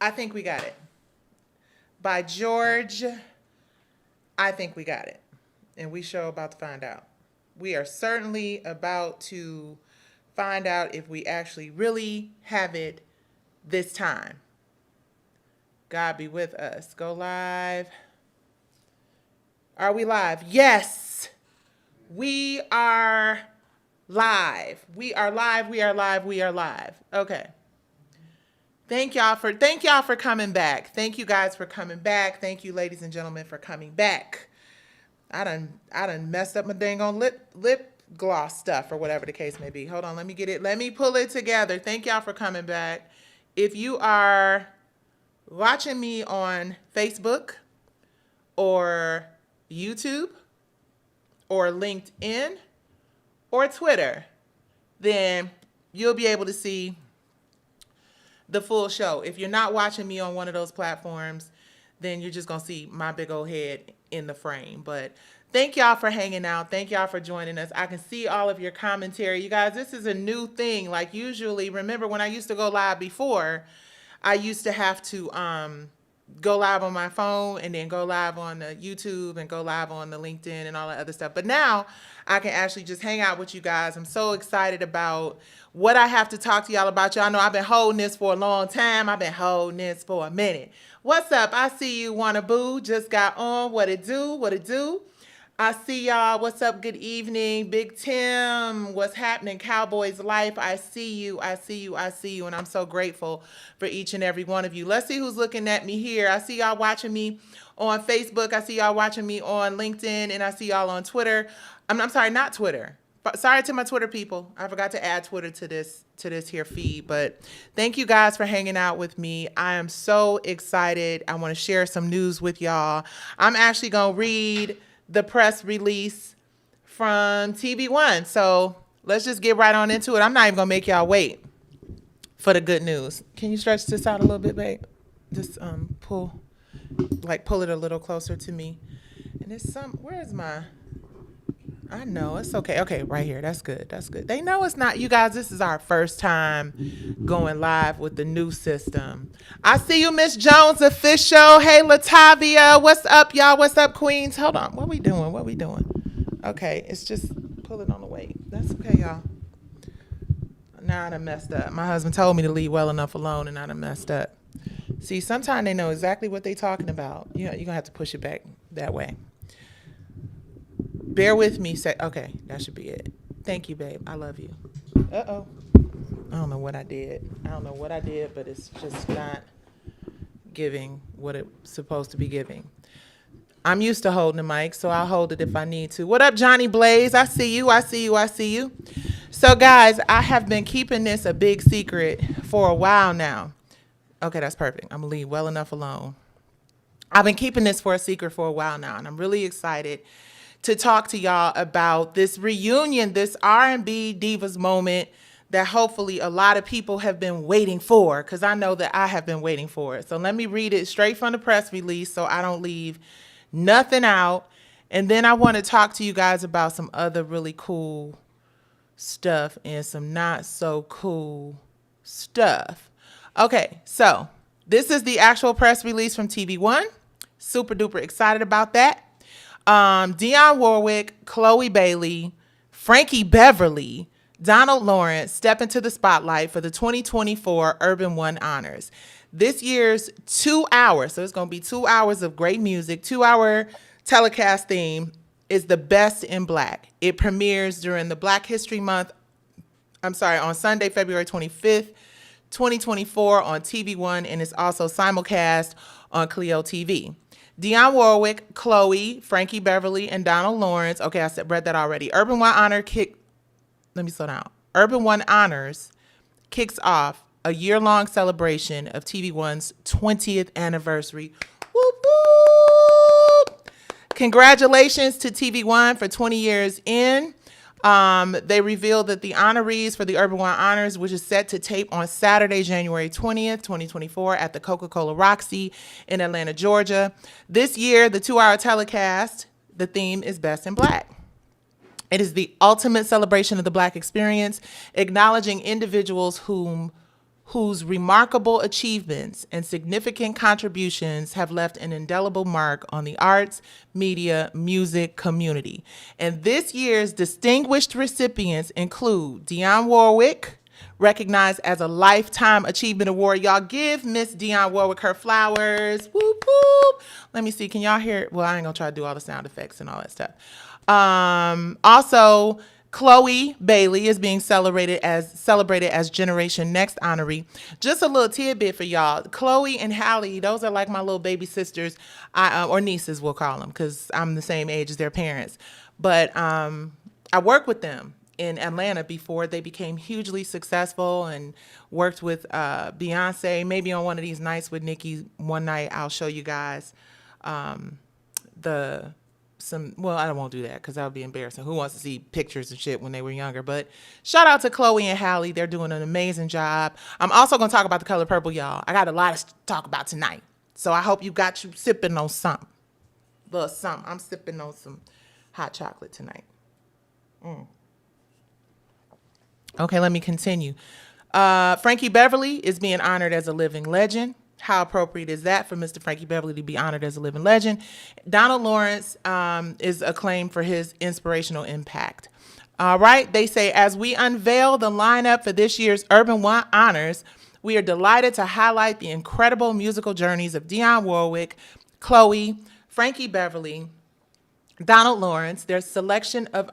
I think we got it. By George, I think we got it. And we sure about to find out. We are certainly about to find out if we actually really have it this time. God be with us. Go live. Are we live? Yes. We are live. We are live. We are live. We are live. Okay. Thank y'all for coming back. Thank you guys for coming back. Thank you, ladies and gentlemen, for coming back. I done messed up my dang on lip gloss stuff or whatever the case may be. Hold on, let me get it. Let me pull it together. Thank y'all for coming back. If you are watching me on Facebook or YouTube or LinkedIn or Twitter, then you'll be able to see the full show. If you're not watching me on one of those platforms, then you're just going to see my big old head in the frame. But thank y'all for hanging out. Thank y'all for joining us. I can see all of your commentary. You guys, this is a new thing. Like usually, remember when I used to go live before, I used to have to go live on my phone and then go live on the YouTube and go live on the LinkedIn and all that other stuff. But now I can actually just hang out with you guys. I'm so excited about what I have to talk to y'all about. Y'all know I've been holding this for a long time. I've been holding this for a minute. What's up? I see you, Wannaboo. Just got on. What it do? What it do? I see y'all. What's up? Good evening. Big Tim. What's happening? Cowboys Life. I see you. I see you. I see you. And I'm so grateful for each and every one of you. Let's see who's looking at me here. I see y'all watching me on Facebook. I see y'all watching me on LinkedIn. And I see y'all on Twitter. I'm sorry, not Twitter. Sorry to my Twitter people. I forgot to add Twitter to this here feed. But thank you guys for hanging out with me. I am so excited. I want to share some news with y'all. I'm actually going to read the press release from TV1. So let's just get right on into it. I'm not even going to make y'all wait for the good news. Can you stretch this out a little bit, babe? Just pull it a little closer to me. And there's where's my... I know, it's okay. Okay, right here. That's good. That's good. They know it's not, you guys, this is our first time going live with the new system. I see you, Miss Jones Official. Hey, Latavia. What's up, y'all? What's up, Queens? Hold on. What we doing? What we doing? Okay, it's just pulling on the weight. That's okay, y'all. Now I done messed up. My husband told me to leave well enough alone, and I done messed up. See, sometimes they know exactly what they talking about. You know, you're going to have to push it back that way. Bear with me. Okay, that should be it. Thank you, babe. I love you. Uh-oh. I don't know what I did. But it's just not giving what it's supposed to be giving. I'm used to holding the mic, so I'll hold it if I need to. What up, Johnny Blaze? I see you. I see you. I see you. So, guys, I have been keeping this a big secret for a while now. Okay, that's perfect. I'm going to leave well enough alone. I've been keeping this for a secret for a while now, and I'm really excited to talk to y'all about this reunion, this R&B Divas moment that hopefully a lot of people have been waiting for, because I know that I have been waiting for it. So let me read it straight from the press release so I don't leave nothing out. And then I want to talk to you guys about some other really cool stuff and some not so cool stuff. Okay, so this is the actual press release from TV1. Super duper excited about that. Dionne Warwick, Chloe Bailey, Frankie Beverly, Donald Lawrence step into the spotlight for the 2024 Urban One Honors. This year's 2 hours, so it's going to be 2 hours of great music, 2-hour telecast theme is the best in Black. It premieres during the Black History Month, on Sunday, February 25th, 2024 on TV1, and it's also simulcast on Clio TV. Dionne Warwick, Chloe, Frankie Beverly, and Donald Lawrence. Okay, I read that already. Urban One Honors kicks off a year-long celebration of TV1's 20th anniversary. Whoop, whoop. Congratulations to TV1 for 20 years in. They revealed that the honorees for the Urban One Honors, which is set to tape on Saturday, January 20th, 2024 at the Coca-Cola Roxy in Atlanta, Georgia. This year, the 2-hour telecast, the theme is Best in Black. It is the ultimate celebration of the Black experience, acknowledging individuals whom whose remarkable achievements and significant contributions have left an indelible mark on the arts, media, music community. And this year's distinguished recipients include Dionne Warwick, recognized as a Lifetime Achievement Award. Y'all give Miss Dionne Warwick her flowers. Whoop, whoop. Let me see. Can y'all hear it? Well, I ain't gonna try to do all the sound effects and all that stuff. Also, Chloe Bailey is being celebrated as Generation Next honoree. Just a little tidbit for y'all. Chloe and Hallie, those are like my little baby sisters, or nieces, we'll call them, because I'm the same age as their parents. But I worked with them in Atlanta before they became hugely successful, and worked with Beyonce. Maybe on one of these nights with Nicki one night, I'll show you guys I won't do that because that would be embarrassing. Who wants to see pictures and shit when they were younger? But shout out to Chloe and Hallie. They're doing an amazing job. I'm also going to talk about The Color Purple, y'all. I got a lot to talk about tonight. So I hope you got you sipping on something. Little something. I'm sipping on some hot chocolate tonight. Okay, let me continue. Frankie Beverly is being honored as a living legend. How appropriate is that for Mr. Frankie Beverly to be honored as a living legend? Donald Lawrence is acclaimed for his inspirational impact. All right, they say, as we unveil the lineup for this year's Urban One Honors, we are delighted to highlight the incredible musical journeys of Dionne Warwick, Chloe, Frankie Beverly, Donald Lawrence. Their selection of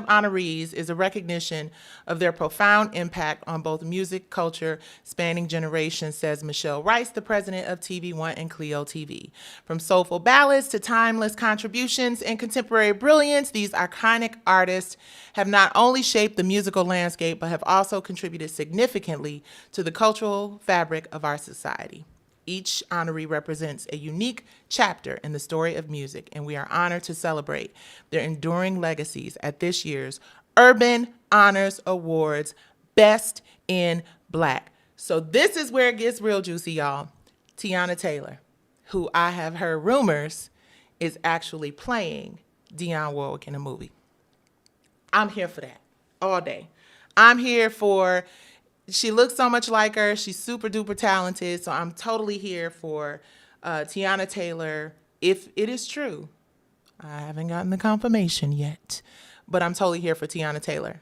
honorees is a recognition of their profound impact on both music culture spanning generations, says Michelle Rice, the president of TV1 and Clio TV. From soulful ballads to timeless contributions and contemporary brilliance, these iconic artists have not only shaped the musical landscape, but have also contributed significantly to the cultural fabric of our society. Each honoree represents a unique chapter in the story of music, and we are honored to celebrate their enduring legacies at this year's Urban Honors Awards Best in Black. So this is where it gets real juicy, y'all. Teyana Taylor, who I have heard rumors is actually playing Dionne Warwick in a movie. I'm here for that all day. I'm here for... She looks so much like her. She's super duper talented. So I'm totally here for Teyana Taylor. If it is true, I haven't gotten the confirmation yet, but I'm totally here for Teyana Taylor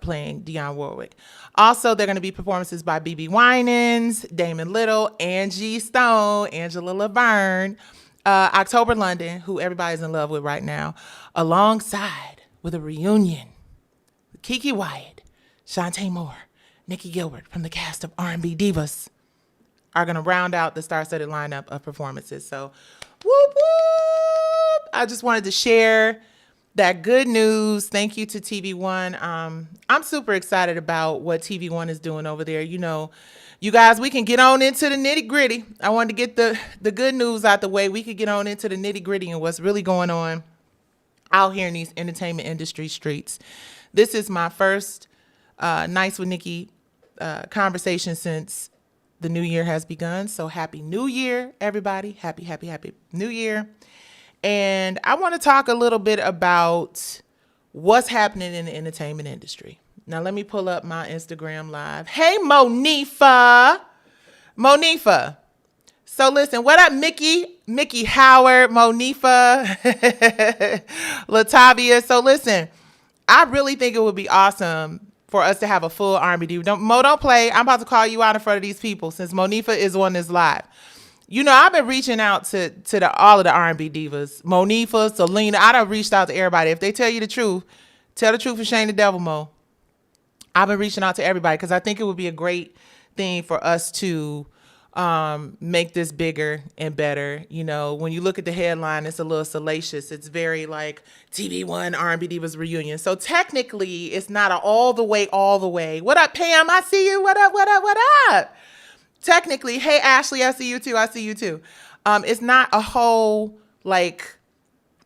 playing Dionne Warwick. Also, there are going to be performances by BB Winans, Damon Little, Angie Stone, Angela Laverne, October London, who everybody's in love with right now, alongside with a reunion with Keke Wyatt, Shantae Moore, Nikki Gilbert from the cast of R&B Divas are going to round out the star-studded lineup of performances. So, whoop, whoop. I just wanted to share that good news. Thank you to TV1. I'm super excited about what TV1 is doing over there. You know, you guys, we can get on into the nitty-gritty. I wanted to get the good news out the way. We could get on into the nitty-gritty and what's really going on out here in these entertainment industry streets. This is my first Nights with Nikki conversation since the new year has begun. So happy new year, everybody. Happy new year. And I want to talk a little bit about what's happening in the entertainment industry. Now, let me pull up my Instagram live. Hey, Monifa. So listen, what up, Mickey Howard, Monifa, Latavia. So listen, I really think it would be awesome for us to have a full R&B diva. Don't play. I'm about to call you out in front of these people since Monifa is on this live. You know, I've been reaching out to all of the R&B divas. Monifa, Selena, I done reached out to everybody. If they tell you the truth, tell the truth and shame the devil, Mo. I've been reaching out to everybody because I think it would be a great thing for us to make this bigger and better. You know, when you look at the headline, it's a little salacious. It's very like TV1 R&B Divas reunion. So technically, it's not all the way. What up, Pam? I see you. What up? Technically, hey, Ashley, I see you too. It's not a whole like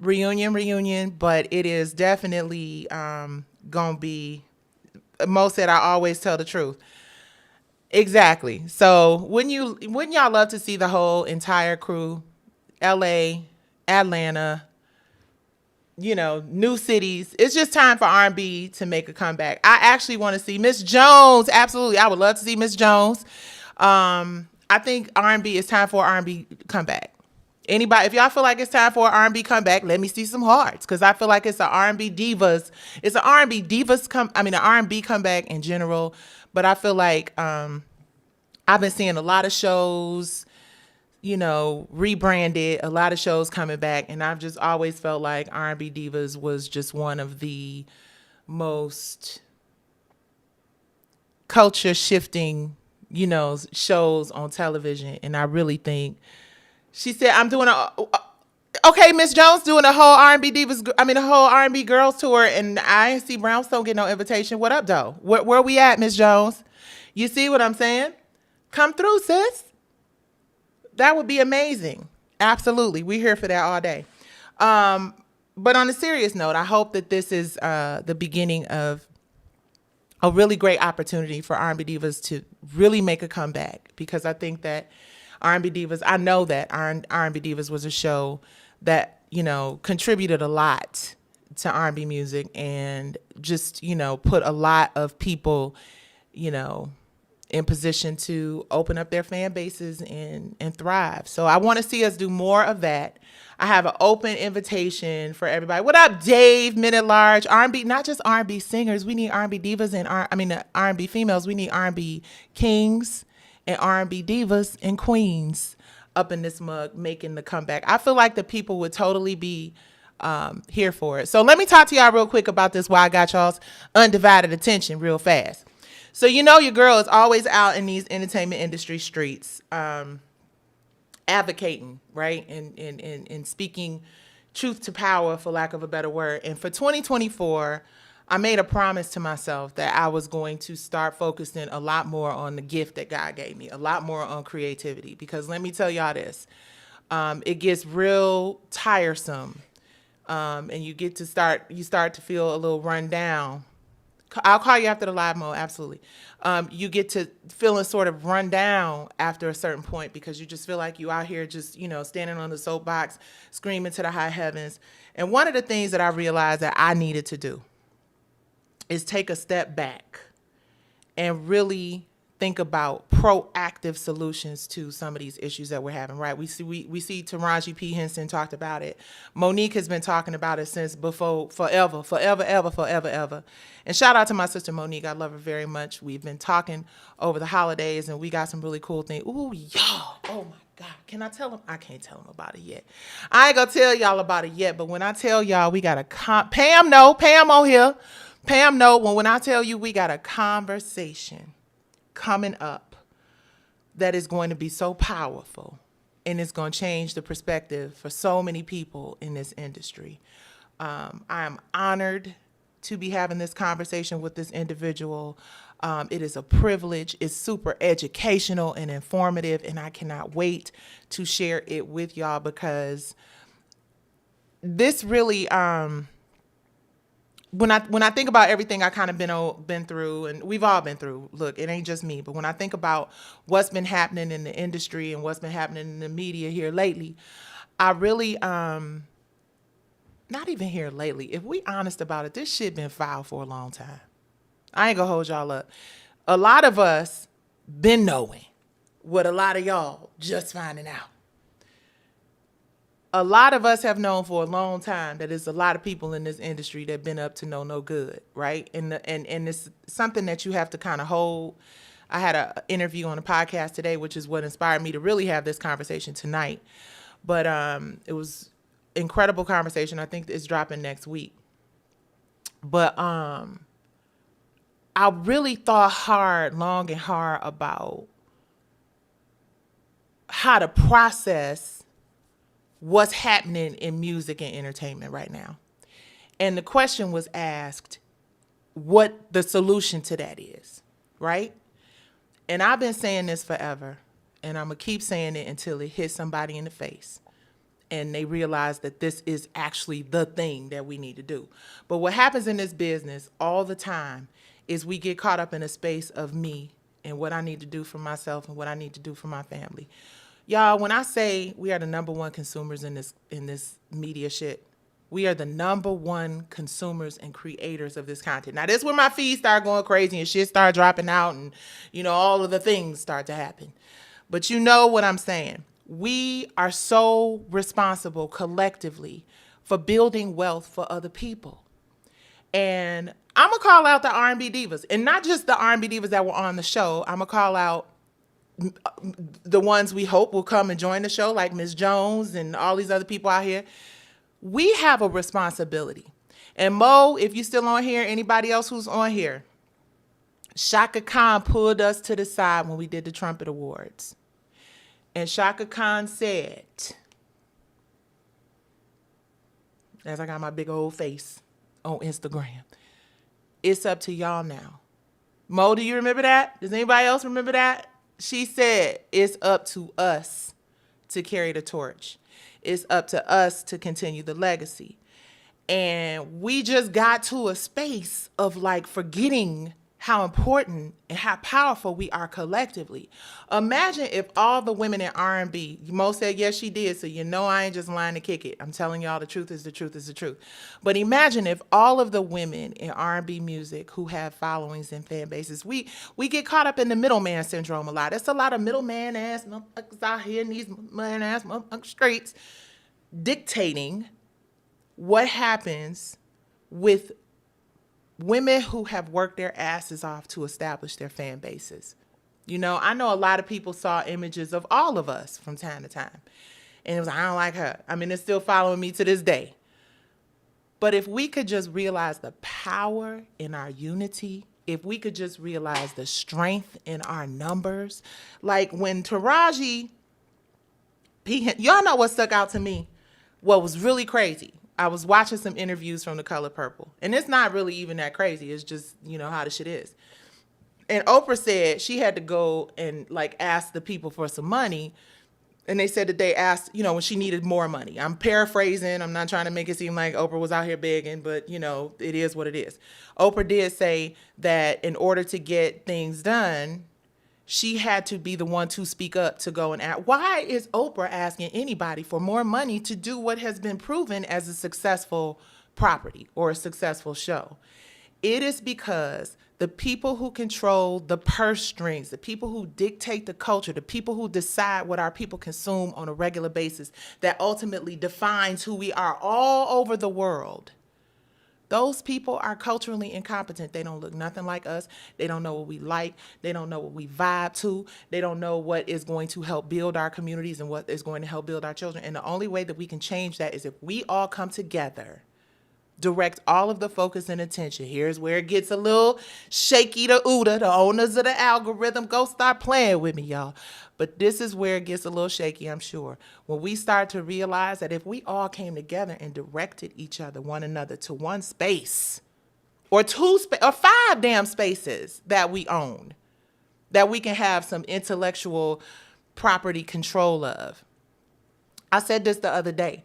reunion, but it is definitely gonna be. Mo said I always tell the truth. Exactly. So wouldn't y'all love to see the whole entire crew, LA, Atlanta, new cities. It's just time for R&B to make a comeback. I actually want to see Miss Jones. Absolutely. I would love to see Miss Jones. I think R&B, it's time for R&B comeback. Anybody, if y'all feel like it's time for an R&B comeback, let me see some hearts, because I feel like it's an R&B divas. It's an R&B divas an R&B comeback in general. But I feel like I've been seeing a lot of shows, rebranded, a lot of shows coming back, and I've just always felt like R&B Divas was just one of the most culture shifting, shows on television. And I really think she said, I'm doing okay, Miss Jones doing a whole R&B Divas, a whole R&B girls tour, and INC Brownstone get no invitation. What up, though? Where we at, Miss Jones? You see what I'm saying? Come through, sis. That would be amazing. Absolutely. We're here for that all day. But on a serious note, I hope that this is the beginning of a really great opportunity for R&B Divas to really make a comeback, because I think that R&B Divas, I know that R&B Divas was a show that, contributed a lot to R&B music, and just, put a lot of people, in position to open up their fan bases and thrive. So I want to see us do more of that. I have an open invitation for everybody. What up, Dave, Mid at Large? R&B, not just R&B singers. We need R&B divas and R&B females. We need R&B kings and R&B divas and queens up in this mug making the comeback. I feel like the people would totally be here for it. So let me talk to y'all real quick about this while I got y'all's undivided attention real fast. So your girl is always out in these entertainment industry streets, advocating, right? And speaking truth to power, for lack of a better word. And for 2024, I made a promise to myself that I was going to start focusing a lot more on the gift that God gave me, a lot more on creativity. Because let me tell y'all this, it gets real tiresome. And you start to feel a little run down. I'll call you after the live mode. Absolutely. You get to feeling sort of run down after a certain point, because you just feel like you out here just, standing on the soapbox, screaming to the high heavens. And one of the things that I realized that I needed to do is take a step back and really think about proactive solutions to some of these issues that we're having, right? We see Taraji P. Henson talked about it. Monique has been talking about it since before, forever. And shout out to my sister Monique. I love her very much. We've been talking over the holidays, and we got some really cool things. Ooh, y'all. Oh my God. Can I tell them? I can't tell them about it yet. I ain't gonna tell y'all about it yet, but when I tell y'all we got a Pam on here. Pam know when I tell you we got a conversation coming up that is going to be so powerful, and it's going to change the perspective for so many people in this industry. I am honored to be having this conversation with this individual. It is a privilege. It's super educational and informative, and I cannot wait to share it with y'all, because this really when I think about everything I kind of been through, and we've all been through, look, it ain't just me, but when I think about what's been happening in the industry and what's been happening in the media here lately, I really, not even here lately, if we honest about it, this shit been filed for a long time. I ain't gonna hold y'all up. A lot of us been knowing what a lot of y'all just finding out. A lot of us have known for a long time that there's a lot of people in this industry that been up to no good, right? And it's something that you have to kind of hold. I had an interview on a podcast today, which is what inspired me to really have this conversation tonight. But it was incredible conversation. I think it's dropping next week. But I really thought long and hard about how to process what's happening in music and entertainment right now. And the question was asked, what the solution to that is, right? And I've been saying this forever, and I'm going to keep saying it until it hits somebody in the face and they realize that this is actually the thing that we need to do. But what happens in this business all the time is we get caught up in a space of me and what I need to do for myself and what I need to do for my family. Y'all, when I say we are the number one consumers in this media shit, We are the number one consumers and creators of this content. Now, this is when my feed start going crazy and shit start dropping out and, all of the things start to happen. But you know what I'm saying. We are so responsible collectively for building wealth for other people. And I'm going to call out the R&B divas. And not just the R&B divas that were on the show. I'm going to call out the ones we hope will come and join the show, like Ms. Jones and all these other people out here. We have a responsibility. And Mo, if you're still on here, anybody else who's on here, Shaka Khan pulled us to the side when we did the Trumpet Awards. And Shaka Khan said, as I got my big old face on Instagram, it's up to y'all now. Mo, do you remember that? Does anybody else remember that? She said, it's up to us to carry the torch. It's up to us to continue the legacy. And we just got to a space of like forgetting how important and how powerful we are collectively. Imagine if all the women in R&B, Mo said, yes, she did. So I ain't just lying to kick it. I'm telling y'all the truth is the truth is the truth. But imagine if all of the women in R&B music who have followings and fan bases, we get caught up in the middleman syndrome a lot. There's a lot of middleman ass motherfuckers out here in these man ass motherfucking streets dictating what happens with women who have worked their asses off to establish their fan bases. I know a lot of people saw images of all of us from time to time. And it was, I don't like her. I mean, it's still following me to this day. But if we could just realize the power in our unity, if we could just realize the strength in our numbers, like when Taraji, y'all know what stuck out to me? What was really crazy? I was watching some interviews from The Color Purple. And it's not really even that crazy. It's just, how the shit is. And Oprah said she had to go and ask the people for some money. And they said that they asked, when she needed more money. I'm paraphrasing. I'm not trying to make it seem like Oprah was out here begging, but, it is what it is. Oprah did say that in order to get things done, she had to be the one to speak up to go and ask. Why is Oprah asking anybody for more money to do what has been proven as a successful property or a successful show? It is because the people who control the purse strings, the people who dictate the culture, the people who decide what our people consume on a regular basis, that ultimately defines who we are all over the world. Those people are culturally incompetent. They don't look nothing like us. They don't know what we like. They don't know what we vibe to. They don't know what is going to help build our communities and what is going to help build our children. And the only way that we can change that is if we all come together, direct all of the focus and attention. Here's where it gets a little shaky to OODA. The owners of the algorithm, go start playing with me, y'all. But this is where it gets a little shaky, I'm sure. When we start to realize that if we all came together and directed one another to one space or or 5 damn spaces that we own, that we can have some intellectual property control of. I said this the other day.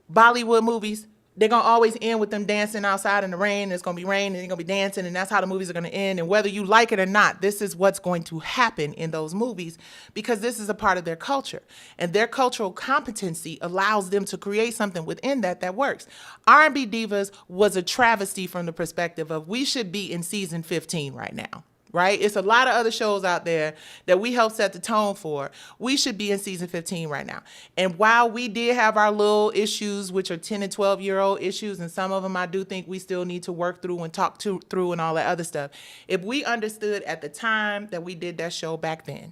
Bollywood movies, they're going to always end with them dancing outside in the rain. It's going to be rain and they're going to be dancing, and that's how the movies are going to end. And whether you like it or not, this is what's going to happen in those movies because this is a part of their culture. And their cultural competency allows them to create something within that works. R&B Divas was a travesty from the perspective of we should be in season 15 right now. Right? It's a lot of other shows out there that we helped set the tone for. We should be in season 15 right now. And while we did have our little issues, which are 10 and 12-year-old issues, and some of them I do think we still need to work through and talk through and all that other stuff. If we understood at the time that we did that show back then,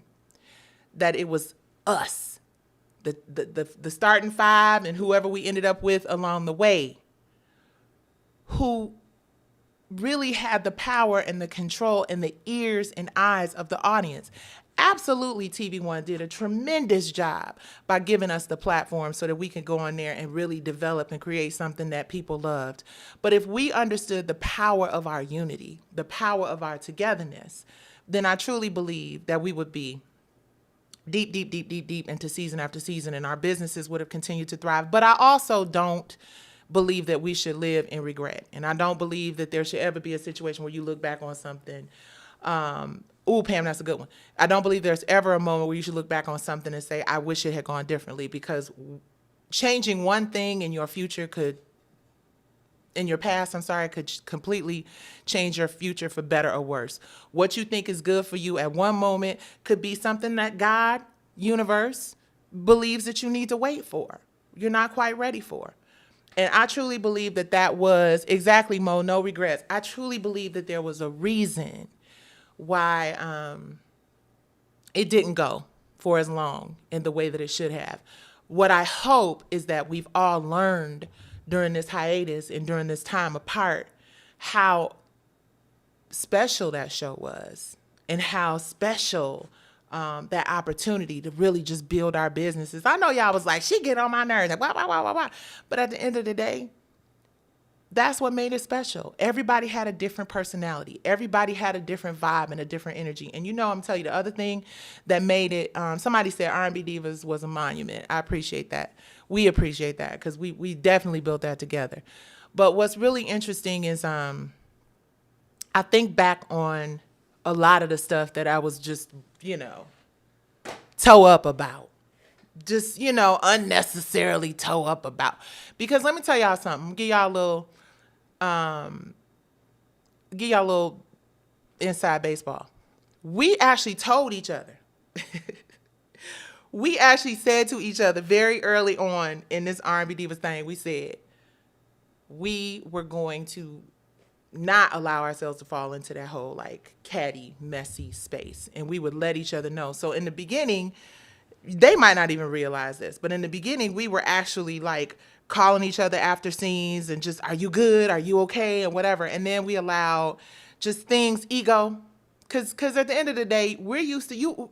that it was us, the starting 5 and whoever we ended up with along the way, who really had the power and the control and the ears and eyes of the audience. Absolutely, TV1 did a tremendous job by giving us the platform so that we could go on there and really develop and create something that people loved. But if we understood the power of our unity, the power of our togetherness, then I truly believe that we would be deep into season after season, and our businesses would have continued to thrive. But I also don't believe that we should live in regret. And I don't believe that there should ever be a situation where you look back on something. Ooh, Pam, that's a good one. I don't believe there's ever a moment where you should look back on something and say, I wish it had gone differently, because changing one thing in your future could in your past, could completely change your future for better or worse. What you think is good for you at one moment could be something that God, universe, believes that you need to wait for. You're not quite ready for. And I truly believe that that was exactly, Mo, no regrets. I truly believe that there was a reason why it didn't go for as long in the way that it should have. What I hope is that we've all learned during this hiatus and during this time apart how special that show was and how special that opportunity to really just build our businesses. I know y'all was like, she get on my nerves, like, wah. But at the end of the day, that's what made it special. Everybody had a different personality. Everybody had a different vibe and a different energy. And I'm gonna tell you the other thing that made it, somebody said R&B Divas was a monument. I appreciate that. We appreciate that because we definitely built that together. But what's really interesting is I think back on a lot of the stuff that I was just, toe up about. Just, unnecessarily toe up about. Because let me tell y'all something. Give y'all a little inside baseball. We actually told each other. We actually said to each other very early on in this R&B Divas thing, we said we were going to not allow ourselves to fall into that whole like catty, messy space. And we would let each other know. So in the beginning, they might not even realize this, but in the beginning, we were actually like calling each other after scenes and just, are you good? Are you okay? And whatever. And then we allowed just things, ego. Cause at the end of the day, we're used to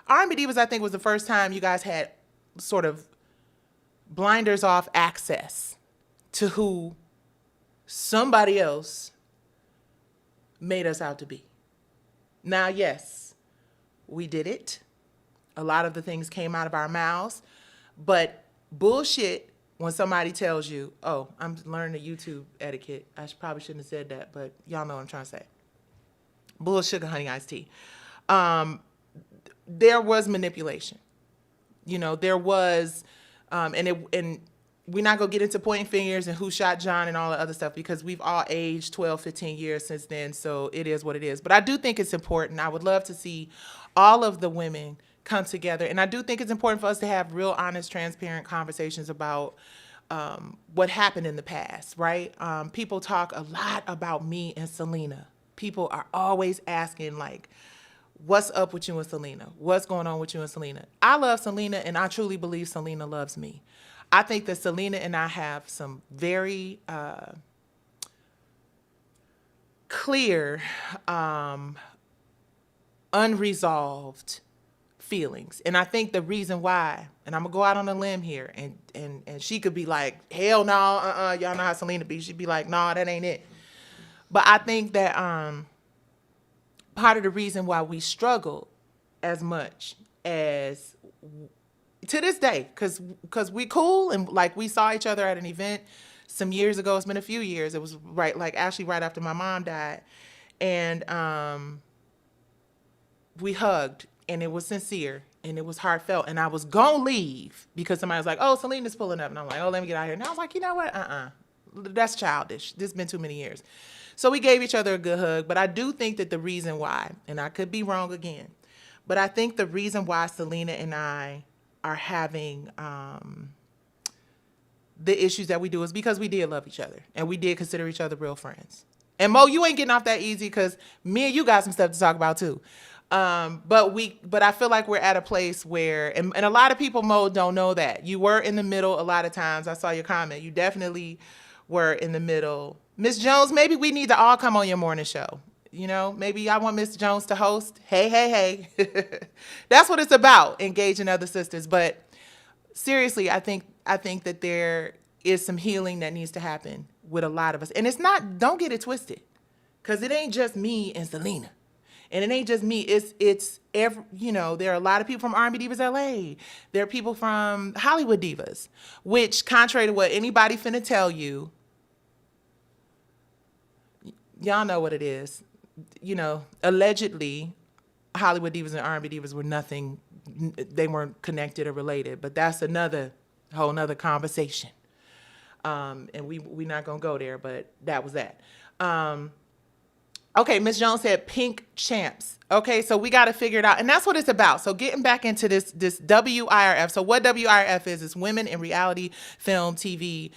R&B Divas, I think, was the first time you guys had sort of blinders off access to who somebody else made us out to be. Now, yes, we did it. A lot of the things came out of our mouths, but bullshit when somebody tells you, oh, I'm learning the YouTube etiquette. I probably shouldn't have said that, but y'all know what I'm trying to say. Bull sugar, honey, iced tea. There was manipulation. There was, and we're not going to get into pointing fingers and who shot John and all the other stuff because we've all aged 12, 15 years since then. So it is what it is. But I do think it's important. I would love to see all of the women come together. And I do think it's important for us to have real, honest, transparent conversations about what happened in the past, right? People talk a lot about me and Selena. People are always asking, like, what's up with you and Selena? What's going on with you and Selena? I love Selena, and I truly believe Selena loves me. I think that Selena and I have some very clear, unresolved feelings. And I think the reason why, and I'm gonna go out on a limb here, and she could be like, hell no, y'all know how Selena be. She'd be like, no, that ain't it. But I think that part of the reason why we struggle as much as to this day, because we cool and like we saw each other at an event some years ago. It's been a few years. It was actually right after my mom died, and we hugged, and it was sincere and it was heartfelt. And I was gonna leave because somebody was like, "Oh, Selena's pulling up," and I'm like, "Oh, let me get out of here." And I was like, you know what? That's childish. This has been too many years. So we gave each other a good hug. But I do think that the reason why, and I could be wrong again, but I think the reason why Selena and I are having the issues that we do is because we did love each other and we did consider each other real friends. And Mo, you ain't getting off that easy because me and you got some stuff to talk about too. But I feel like we're at a place where, and a lot of people, Mo, don't know that. You were in the middle a lot of times. I saw your comment. You definitely were in the middle. Miss Jones, maybe we need to all come on your morning show. Maybe I want Miss Jones to host. Hey. That's what it's about, engaging other sisters. But seriously, I think that there is some healing that needs to happen with a lot of us. And it's not, don't get it twisted, because it ain't just me and Selena. And it ain't just me. It's every, there are a lot of people from R&B Divas LA. There are people from Hollywood Divas, which, contrary to what anybody finna tell you, y'all know what it is. Allegedly, Hollywood Divas and R&B Divas were nothing. They weren't connected or related. But that's whole nother conversation. And we not gonna go there, but that was that. Okay, Miss Jones said pink champs. Okay, so we got to figure it out, and that's what it's about. So getting back into this WIRF. So what WIRF is Women in Reality, Film, TV,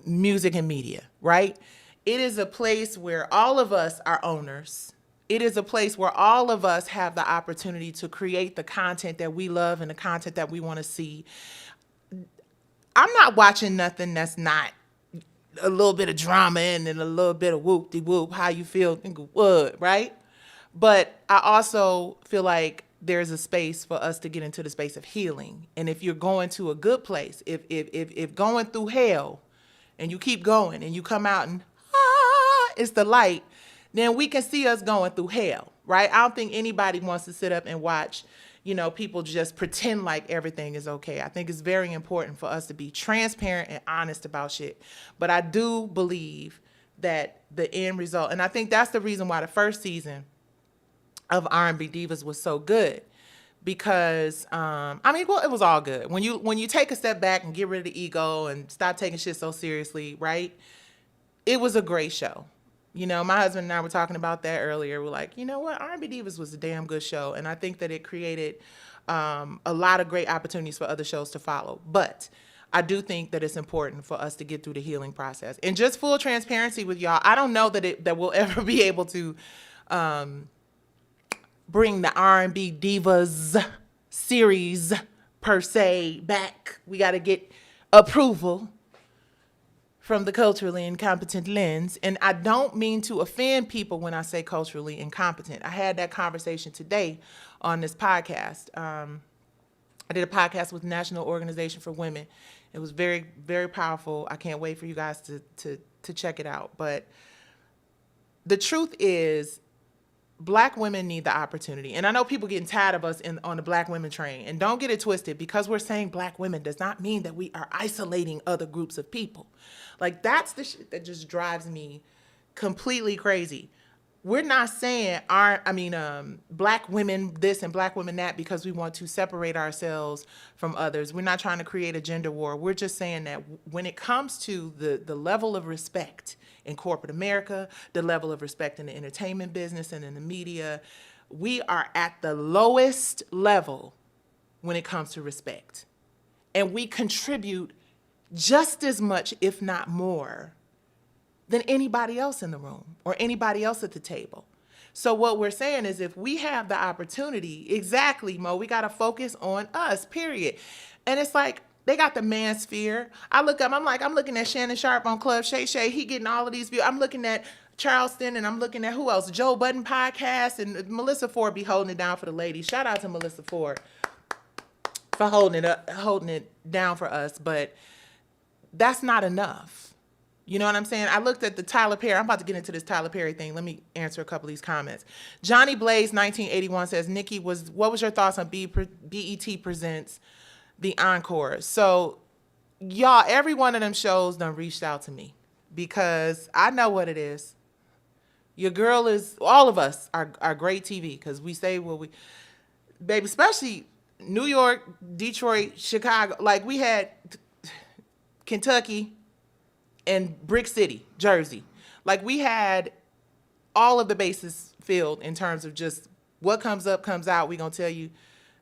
Music, and Media, right? It is a place where all of us are owners. It is a place where all of us have the opportunity to create the content that we love and the content that we want to see. I'm not watching nothing that's not a little bit of drama and then a little bit of whoop-de-whoop, how you feel, think of what, right? But I also feel like there's a space for us to get into the space of healing. And if you're going to a good place, if going through hell and you keep going and you come out and it's the light, then we can see us going through hell, right? I don't think anybody wants to sit up and watch, people just pretend like everything is okay. I think it's very important for us to be transparent and honest about shit. But I do believe that the end result, and I think that's the reason why the first season of R&B Divas was so good, because it was all good. When you take a step back and get rid of the ego and stop taking shit so seriously, right? It was a great show. My husband and I were talking about that earlier. We're like, you know what? R&B Divas was a damn good show. And I think that it created a lot of great opportunities for other shows to follow. But I do think that it's important for us to get through the healing process. And just full transparency with y'all, I don't know that we'll ever be able to bring the R&B Divas series per se back. We got to get approval from the culturally incompetent lens. And I don't mean to offend people when I say culturally incompetent. I had that conversation today on this podcast. I did a podcast with National Organization for Women. It was very, very powerful. I can't wait for you guys to check it out. But the truth is, Black women need the opportunity. And I know people getting tired of us on the Black women train. And don't get it twisted. Because we're saying Black women does not mean that we are isolating other groups of people. Like, that's the shit that just drives me completely crazy. We're not saying Black women this and Black women that because we want to separate ourselves from others. We're not trying to create a gender war. We're just saying that when it comes to the level of respect in corporate America, the level of respect in the entertainment business and in the media, we are at the lowest level when it comes to respect. And we contribute just as much, if not more, than anybody else in the room or anybody else at the table. So what we're saying is, if we have the opportunity, exactly, Mo, we got to focus on us, period. And it's like, they got the manosphere. I'm looking at Shannon Sharp on Club Shay Shay. He getting all of these views. I'm looking at Charleston, and I'm looking at who else? Joe Budden podcast, and Melissa Ford be holding it down for the ladies. Shout out to Melissa Ford for holding it down for us. But that's not enough. You know what I'm saying? I looked at the Tyler Perry. I'm about to get into this Tyler Perry thing. Let me answer a couple of these comments. Johnny Blaze 1981 says, Nikki, what was your thoughts on BET Presents the Encore? So, y'all, every one of them shows done reached out to me because I know what it is. Your girl is, all of us are great TV because we say what we, baby, especially New York, Detroit, Chicago. Like, we had Kentucky and Brick City, Jersey. Like, we had all of the bases filled in terms of just what comes up, comes out. We're going to tell you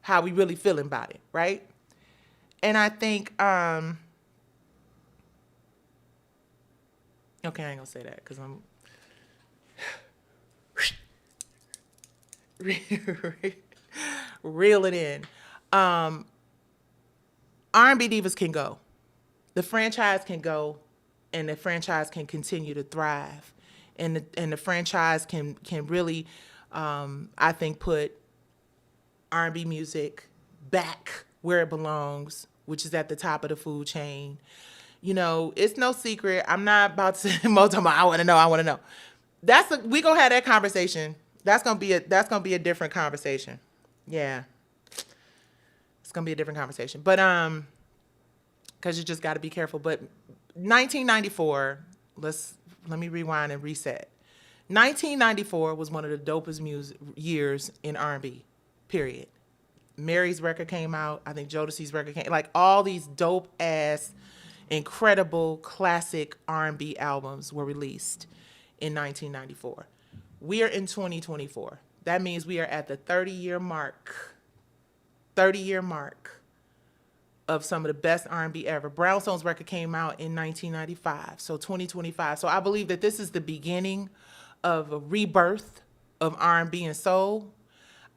how we really feeling about it, right? And I think, okay, I ain't going to say that because I'm reel it in. R&B Divas can go. The franchise can go, and the franchise can continue to thrive. And the franchise can really, I think, put R&B music back where it belongs, which is at the top of the food chain. You know, it's no secret. I'm not about to say more time. I want to know. We gonna have that conversation. That's gonna be a different conversation. Yeah, it's gonna be a different conversation. But because you just got to be careful. But 1994. Let me rewind and reset. 1994 was one of the dopest years in R&B. Period. Mary's record came out. I think Jodeci's record came. Like, all these dope ass incredible classic R&B albums were released in 1994. We are in 2024. That means we are at the 30-year mark. 30-year mark of some of the best R&B ever. Brownstone's record came out in 1995, so 2025. So I believe that this is the beginning of a rebirth of R&B and soul.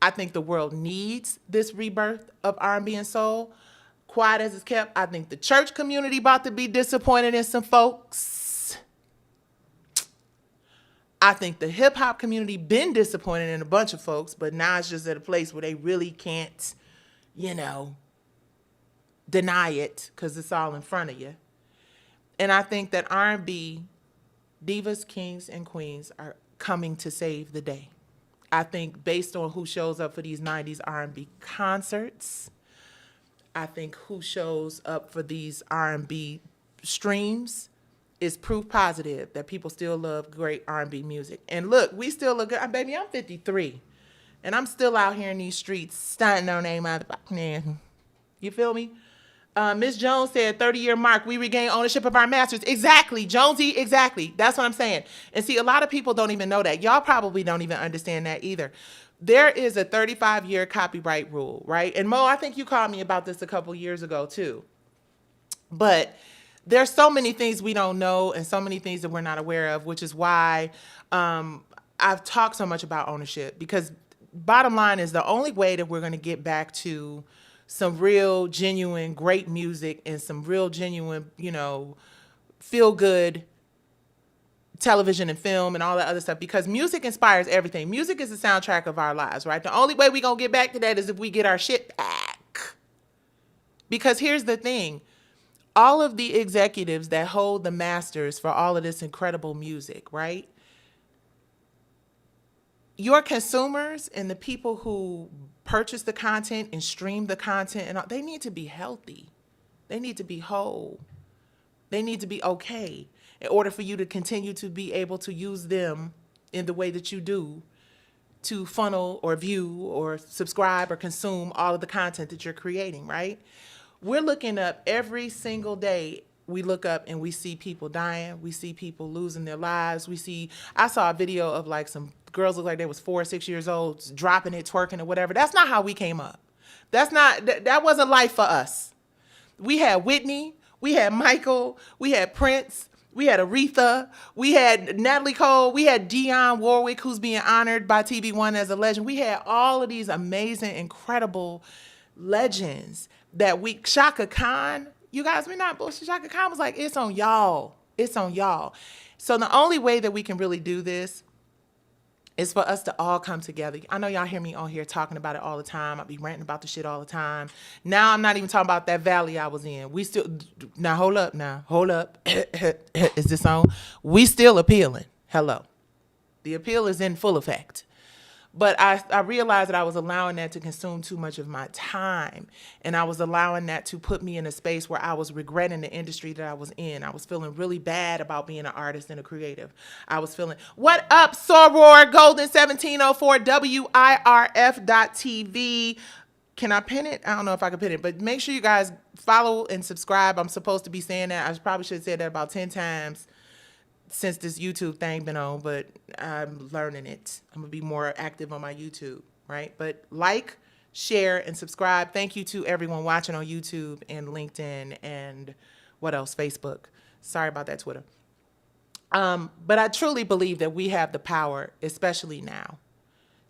I think the world needs this rebirth of R&B and soul. Quiet as it's kept, I think the church community about to be disappointed in some folks. I think the hip hop community been disappointed in a bunch of folks, but now it's just at a place where they really can't, deny it because it's all in front of you. And I think that R&B divas, kings, and queens are coming to save the day. I think based on who shows up for these 90s R&B concerts, I think who shows up for these R&B streams is proof positive that people still love great R&B music. And look, we still look good. Baby, I'm 53, and I'm still out here in these streets stunting on a motherfucking. You feel me? Miss Jones said 30-year mark, we regain ownership of our masters. Exactly, Jonesy, exactly. That's what I'm saying. And see, a lot of people don't even know that. Y'all probably don't even understand that either. There is a 35-year copyright rule, right? And Mo, I think you called me about this a couple years ago too. But there's so many things we don't know and so many things that we're not aware of, which is why I've talked so much about ownership, because bottom line is the only way that we're going to get back to some real, genuine, great music and some real, genuine, feel good television and film and all that other stuff, because music inspires everything. Music is the soundtrack of our lives, right? The only way we're going to get back to that is if we get our shit back. Because here's the thing. All of the executives that hold the masters for all of this incredible music, right? Your consumers and the people who purchase the content and stream the content, and they need to be healthy. They need to be whole. They need to be okay in order for you to continue to be able to use them in the way that you do to funnel or view or subscribe or consume all of the content that you're creating, right? We're looking up every single day. We look up and we see people dying. We see people losing their lives. I saw a video of like some girls look like they was 4 or 6 years old, dropping it, twerking or whatever. That's not how we came up. That wasn't life for us. We had Whitney, we had Michael, we had Prince, we had Aretha, we had Natalie Cole, we had Dionne Warwick, who's being honored by TV1 as a legend. We had all of these amazing, incredible legends Shaka Khan, you guys, we're not bullshit. Shaka Khan was like, it's on y'all. It's on y'all. So the only way that we can really do this is for us to all come together. I know y'all hear me on here talking about it all the time. I be ranting about the shit all the time. Now I'm not even talking about that valley I was in. Now hold up. Is this on? We still appealing. Hello. The appeal is in full effect. But I realized that I was allowing that to consume too much of my time. And I was allowing that to put me in a space where I was regretting the industry that I was in. I was feeling really bad about being an artist and a creative. I was feeling, what up, Soror Golden 1704 WIRF.TV. Can I pin it? I don't know if I can pin it. But make sure you guys follow and subscribe. I'm supposed to be saying that. I probably should have said that about 10 times since this YouTube thing been on, but I'm learning it. I'm gonna be more active on my YouTube, right? But like, share, and subscribe. Thank you to everyone watching on YouTube and LinkedIn and what else? Facebook. Sorry about that, Twitter. But I truly believe that we have the power, especially now,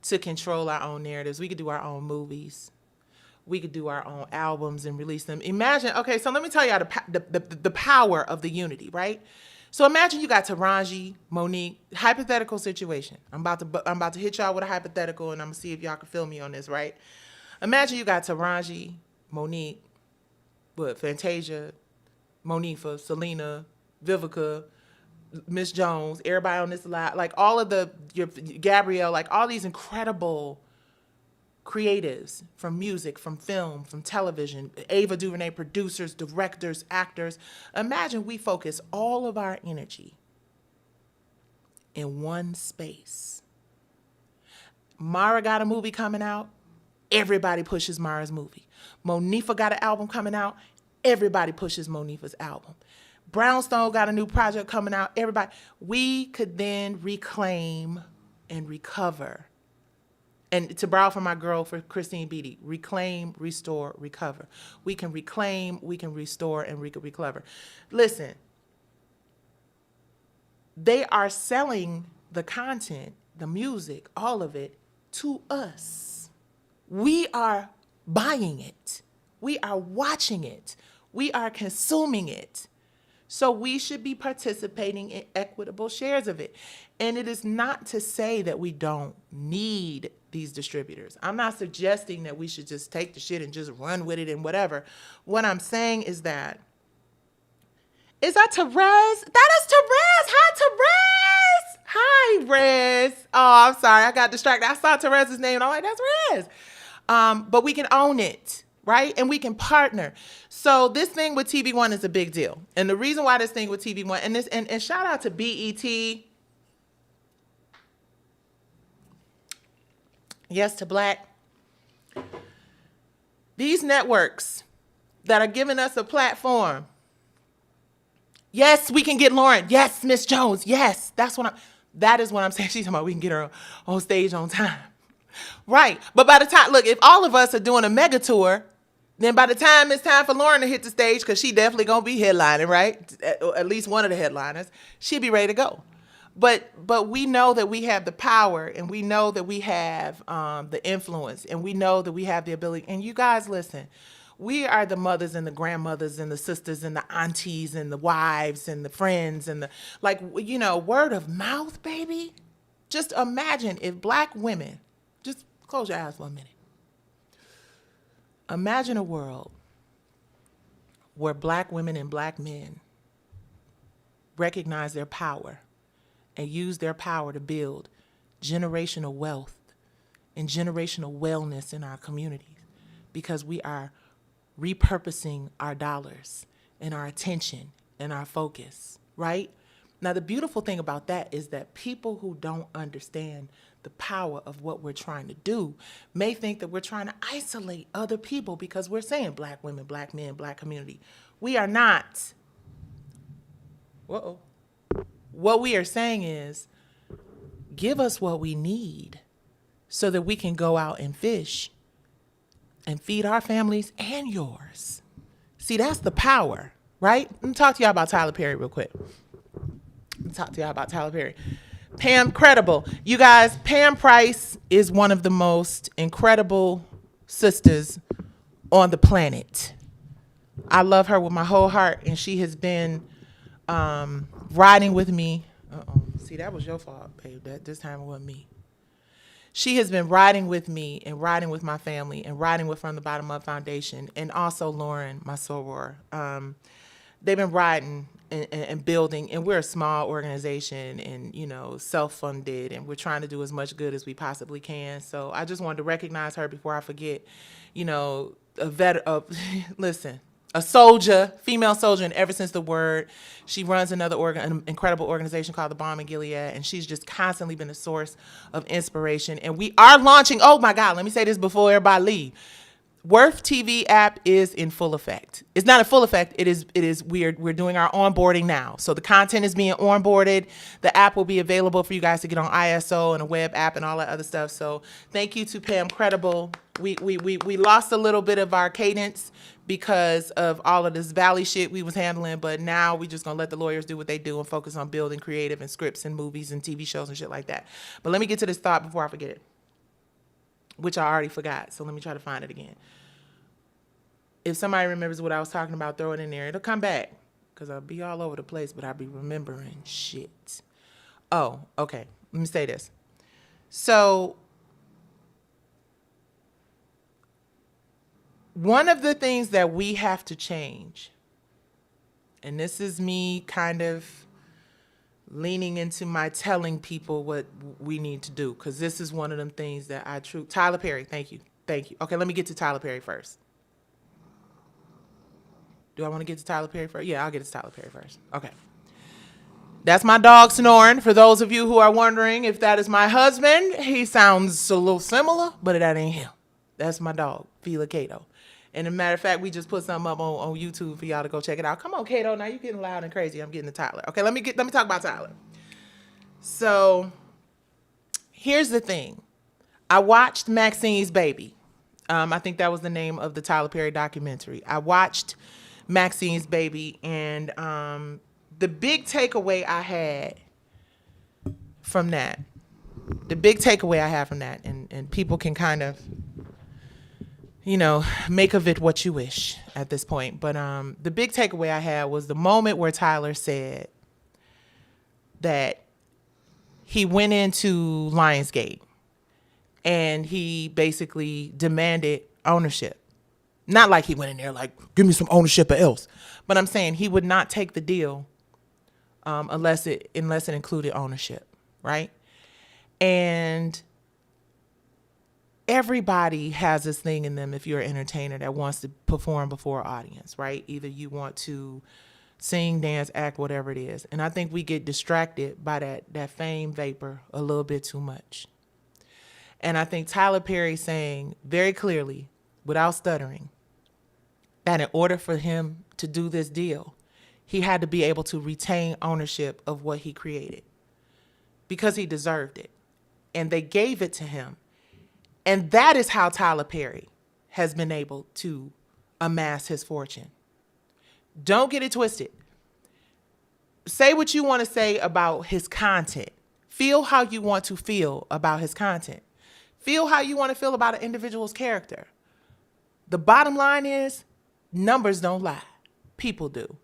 to control our own narratives. We could do our own movies. We could do our own albums and release them. Imagine, okay, so let me tell you the power of the unity, right? So imagine you got Taraji, Monique, hypothetical situation. I'm about to hit y'all with a hypothetical, and I'm gonna see if y'all can feel me on this, right? Imagine you got Taraji, Monique, Fantasia, Monifa, Selena, Vivica, Miss Jones, everybody on this line, like all of Gabrielle, like all these incredible creatives from music, from film, from television, Ava DuVernay, producers, directors, actors. Imagine we focus all of our energy in one space. Mara got a movie coming out, everybody pushes Mara's movie. Monifa got an album coming out, everybody pushes Monifa's album. Brownstone got a new project coming out. Everybody, we could then reclaim and recover. And to borrow from my girl, for Christine Beatty, reclaim, restore, recover. We can reclaim, we can restore, and we can recover. Listen, they are selling the content, the music, all of it to us. We are buying it. We are watching it. We are consuming it. So we should be participating in equitable shares of it. And it is not to say that we don't need these distributors. I'm not suggesting that we should just take the shit and just run with it and whatever. What I'm saying is that, is that Therese? That is Therese. Hi, Therese. Hi, Rez. Oh, I'm sorry. I got distracted. I saw Therese's name and I'm like, that's Rez. But we can own it. Right? And we can partner. So this thing with TV1 is a big deal. And the reason why this thing with TV1 and shout out to BET. Yes, to Black. These networks that are giving us a platform. Yes, we can get Lauren. Yes, Miss Jones. Yes, that is what I'm saying. She's talking about we can get her on stage on time. Right. But by the time, look, if all of us are doing a mega tour, then by the time it's time for Lauren to hit the stage, because she definitely going to be headlining, right? At least one of the headliners, she'll be ready to go. But we know that we have the power, and we know that we have the influence, and we know that we have the ability. And you guys, listen, we are the mothers and the grandmothers and the sisters and the aunties and the wives and the friends and the, word of mouth, baby. Just imagine if Black women, just close your eyes for a minute. Imagine a world where Black women and Black men recognize their power and use their power to build generational wealth and generational wellness in our communities, because we are repurposing our dollars and our attention and our focus, right? Now, the beautiful thing about that is that people who don't understand the power of what we're trying to do may think that we're trying to isolate other people because we're saying Black women, Black men, Black community. We are not. Whoa. What we are saying is, give us what we need so that we can go out and fish and feed our families and yours. See, that's the power, right? Let me talk to y'all about Tyler Perry real quick. Pam Credible. You guys, Pam Price is one of the most incredible sisters on the planet. I love her with my whole heart, and she has been riding with me. See, that was your fault, babe. This time it wasn't me. She has been riding with me and riding with my family and riding with From the Bottom Up Foundation, and also Lauren, my soror. They've been riding and building, and we're a small organization and, self-funded, and we're trying to do as much good as we possibly can. So I just wanted to recognize her before I forget, a soldier, female soldier, and ever since the word. She runs an incredible organization called the Balm in Gilead, and she's just constantly been a source of inspiration. And we are launching, oh my God, let me say this before everybody leave. WIRF TV app is in full effect. It's not in full effect. It is we're doing our onboarding now. So the content is being onboarded. The app will be available for you guys to get on ISO and a web app and all that other stuff. So thank you to Pam Credible. We lost a little bit of our cadence because of all of this Valley shit we was handling, but now we just gonna let the lawyers do what they do and focus on building creative and scripts and movies and TV shows and shit like that. But let me get to this thought before I forget it, which I already forgot. So let me try to find it again. If somebody remembers what I was talking about, throw it in there. It'll come back, because I'll be all over the place, but I'll be remembering shit. Oh, okay. Let me say this. So one of the things that we have to change, and this is me kind of leaning into my telling people what we need to do, because this is one of them things that Tyler Perry, thank you. Okay, let me get to Tyler Perry first. Do I want to get to Tyler Perry first? Yeah, I'll get to Tyler Perry first. Okay. That's my dog snoring. For those of you who are wondering if that is my husband, he sounds a little similar, but that ain't him. That's my dog, Fila Cato. And a matter of fact, we just put something up on YouTube for y'all to go check it out. Come on, Kato. Now you're getting loud and crazy. I'm getting to Tyler. Okay, let me talk about Tyler. So here's the thing. I watched Maxine's Baby. I think that was the name of the Tyler Perry documentary. I watched Maxine's Baby, and the big takeaway I had from that, and people can kind of, make of it what you wish at this point. But the big takeaway I had was the moment where Tyler said that he went into Lionsgate and he basically demanded ownership. Not like he went in there like, give me some ownership or else. But I'm saying he would not take the deal unless it included ownership, right? And everybody has this thing in them, if you're an entertainer, that wants to perform before an audience, right? Either you want to sing, dance, act, whatever it is. And I think we get distracted by that fame vapor a little bit too much. And I think Tyler Perry saying very clearly, without stuttering, that in order for him to do this deal, he had to be able to retain ownership of what he created because he deserved it. And they gave it to him. And that is how Tyler Perry has been able to amass his fortune. Don't get it twisted. Say what you want to say about his content. Feel how you want to feel about his content. Feel how you want to feel about an individual's character. The bottom line is, numbers don't lie. People do.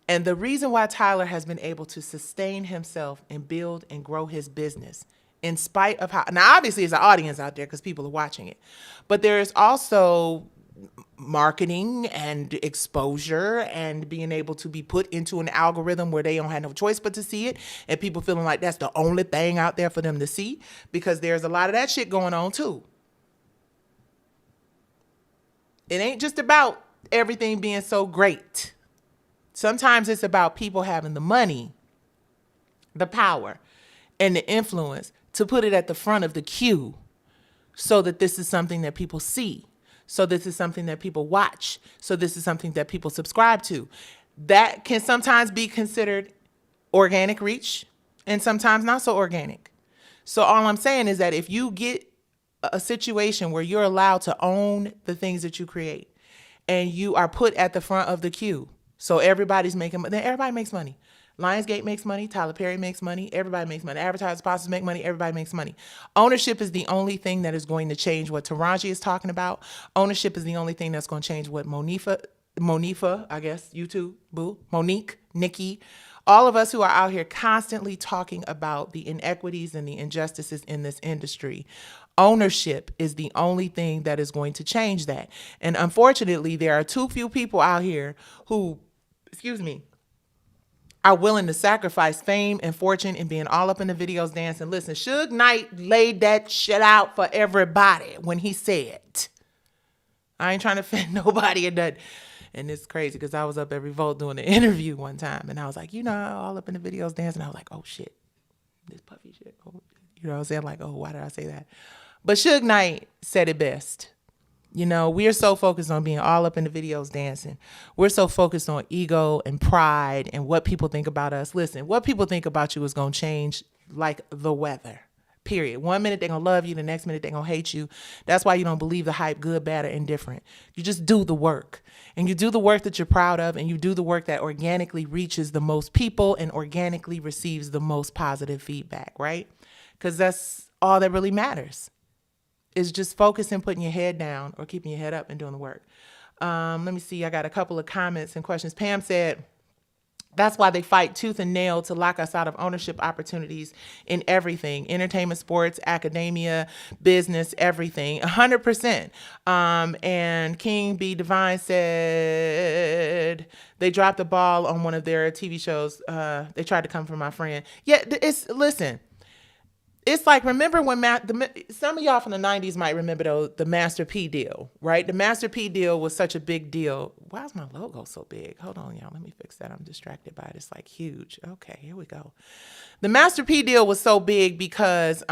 And the reason why Tyler has been able to sustain himself and build and grow his business, in spite of how, now obviously there's an audience out there because people are watching it, but there is also marketing and exposure and being able to be put into an algorithm where they don't have no choice but to see it, and people feeling like that's the only thing out there for them to see, because there's a lot of that shit going on too. It ain't just about everything being so great. Sometimes it's about people having the money, the power, and the influence to put it at the front of the queue so that this is something that people see. So this is something that people watch. So this is something that people subscribe to. That can sometimes be considered organic reach and sometimes not so organic. So all I'm saying is that if you get a situation where you're allowed to own the things that you create and you are put at the front of the queue, so everybody's making money, then everybody makes money. Lionsgate makes money. Tyler Perry makes money. Everybody makes money. Advertisers, sponsors make money. Everybody makes money. Ownership is the only thing that is going to change what Taraji is talking about. Ownership is the only thing that's going to change what Monifa, I guess, YouTube, boo, Monique, Nikki, all of us who are out here constantly talking about the inequities and the injustices in this industry. Ownership is the only thing that is going to change that. And unfortunately, there are too few people out here who, are willing to sacrifice fame and fortune and being all up in the videos dancing. Listen, Suge Knight laid that shit out for everybody when he said, I ain't trying to offend nobody or nothing. And it's crazy because I was up at Revolt doing an interview one time and I was like, all up in the videos dancing. I was like, oh shit, this puffy shit. Oh, what I'm saying? Like, oh, why did I say that? But Suge Knight said it best. We are so focused on being all up in the videos dancing. We're so focused on ego and pride and what people think about us. Listen, what people think about you is going to change like the weather, period. 1 minute they're going to love you. The next minute they're going to hate you. That's why you don't believe the hype, good, bad, or indifferent. You just do the work. And you do the work that you're proud of, and you do the work that organically reaches the most people and organically receives the most positive feedback, right? Because that's all that really matters. Is just focusing, putting your head down or keeping your head up and doing the work. Let me see. I got a couple of comments and questions. Pam said, that's why they fight tooth and nail to lock us out of ownership opportunities in everything. Entertainment, sports, academia, business, everything. 100%. And King B. Divine said they dropped the ball on one of their TV shows. They tried to come for my friend. Yeah, listen. It's like, remember when some of y'all from the 90s might remember the Master P deal, right? The Master P deal was such a big deal. Why is my logo so big? Hold on, y'all. Let me fix that. I'm distracted by it. It's like huge. Okay, here we go. The Master P deal was so big because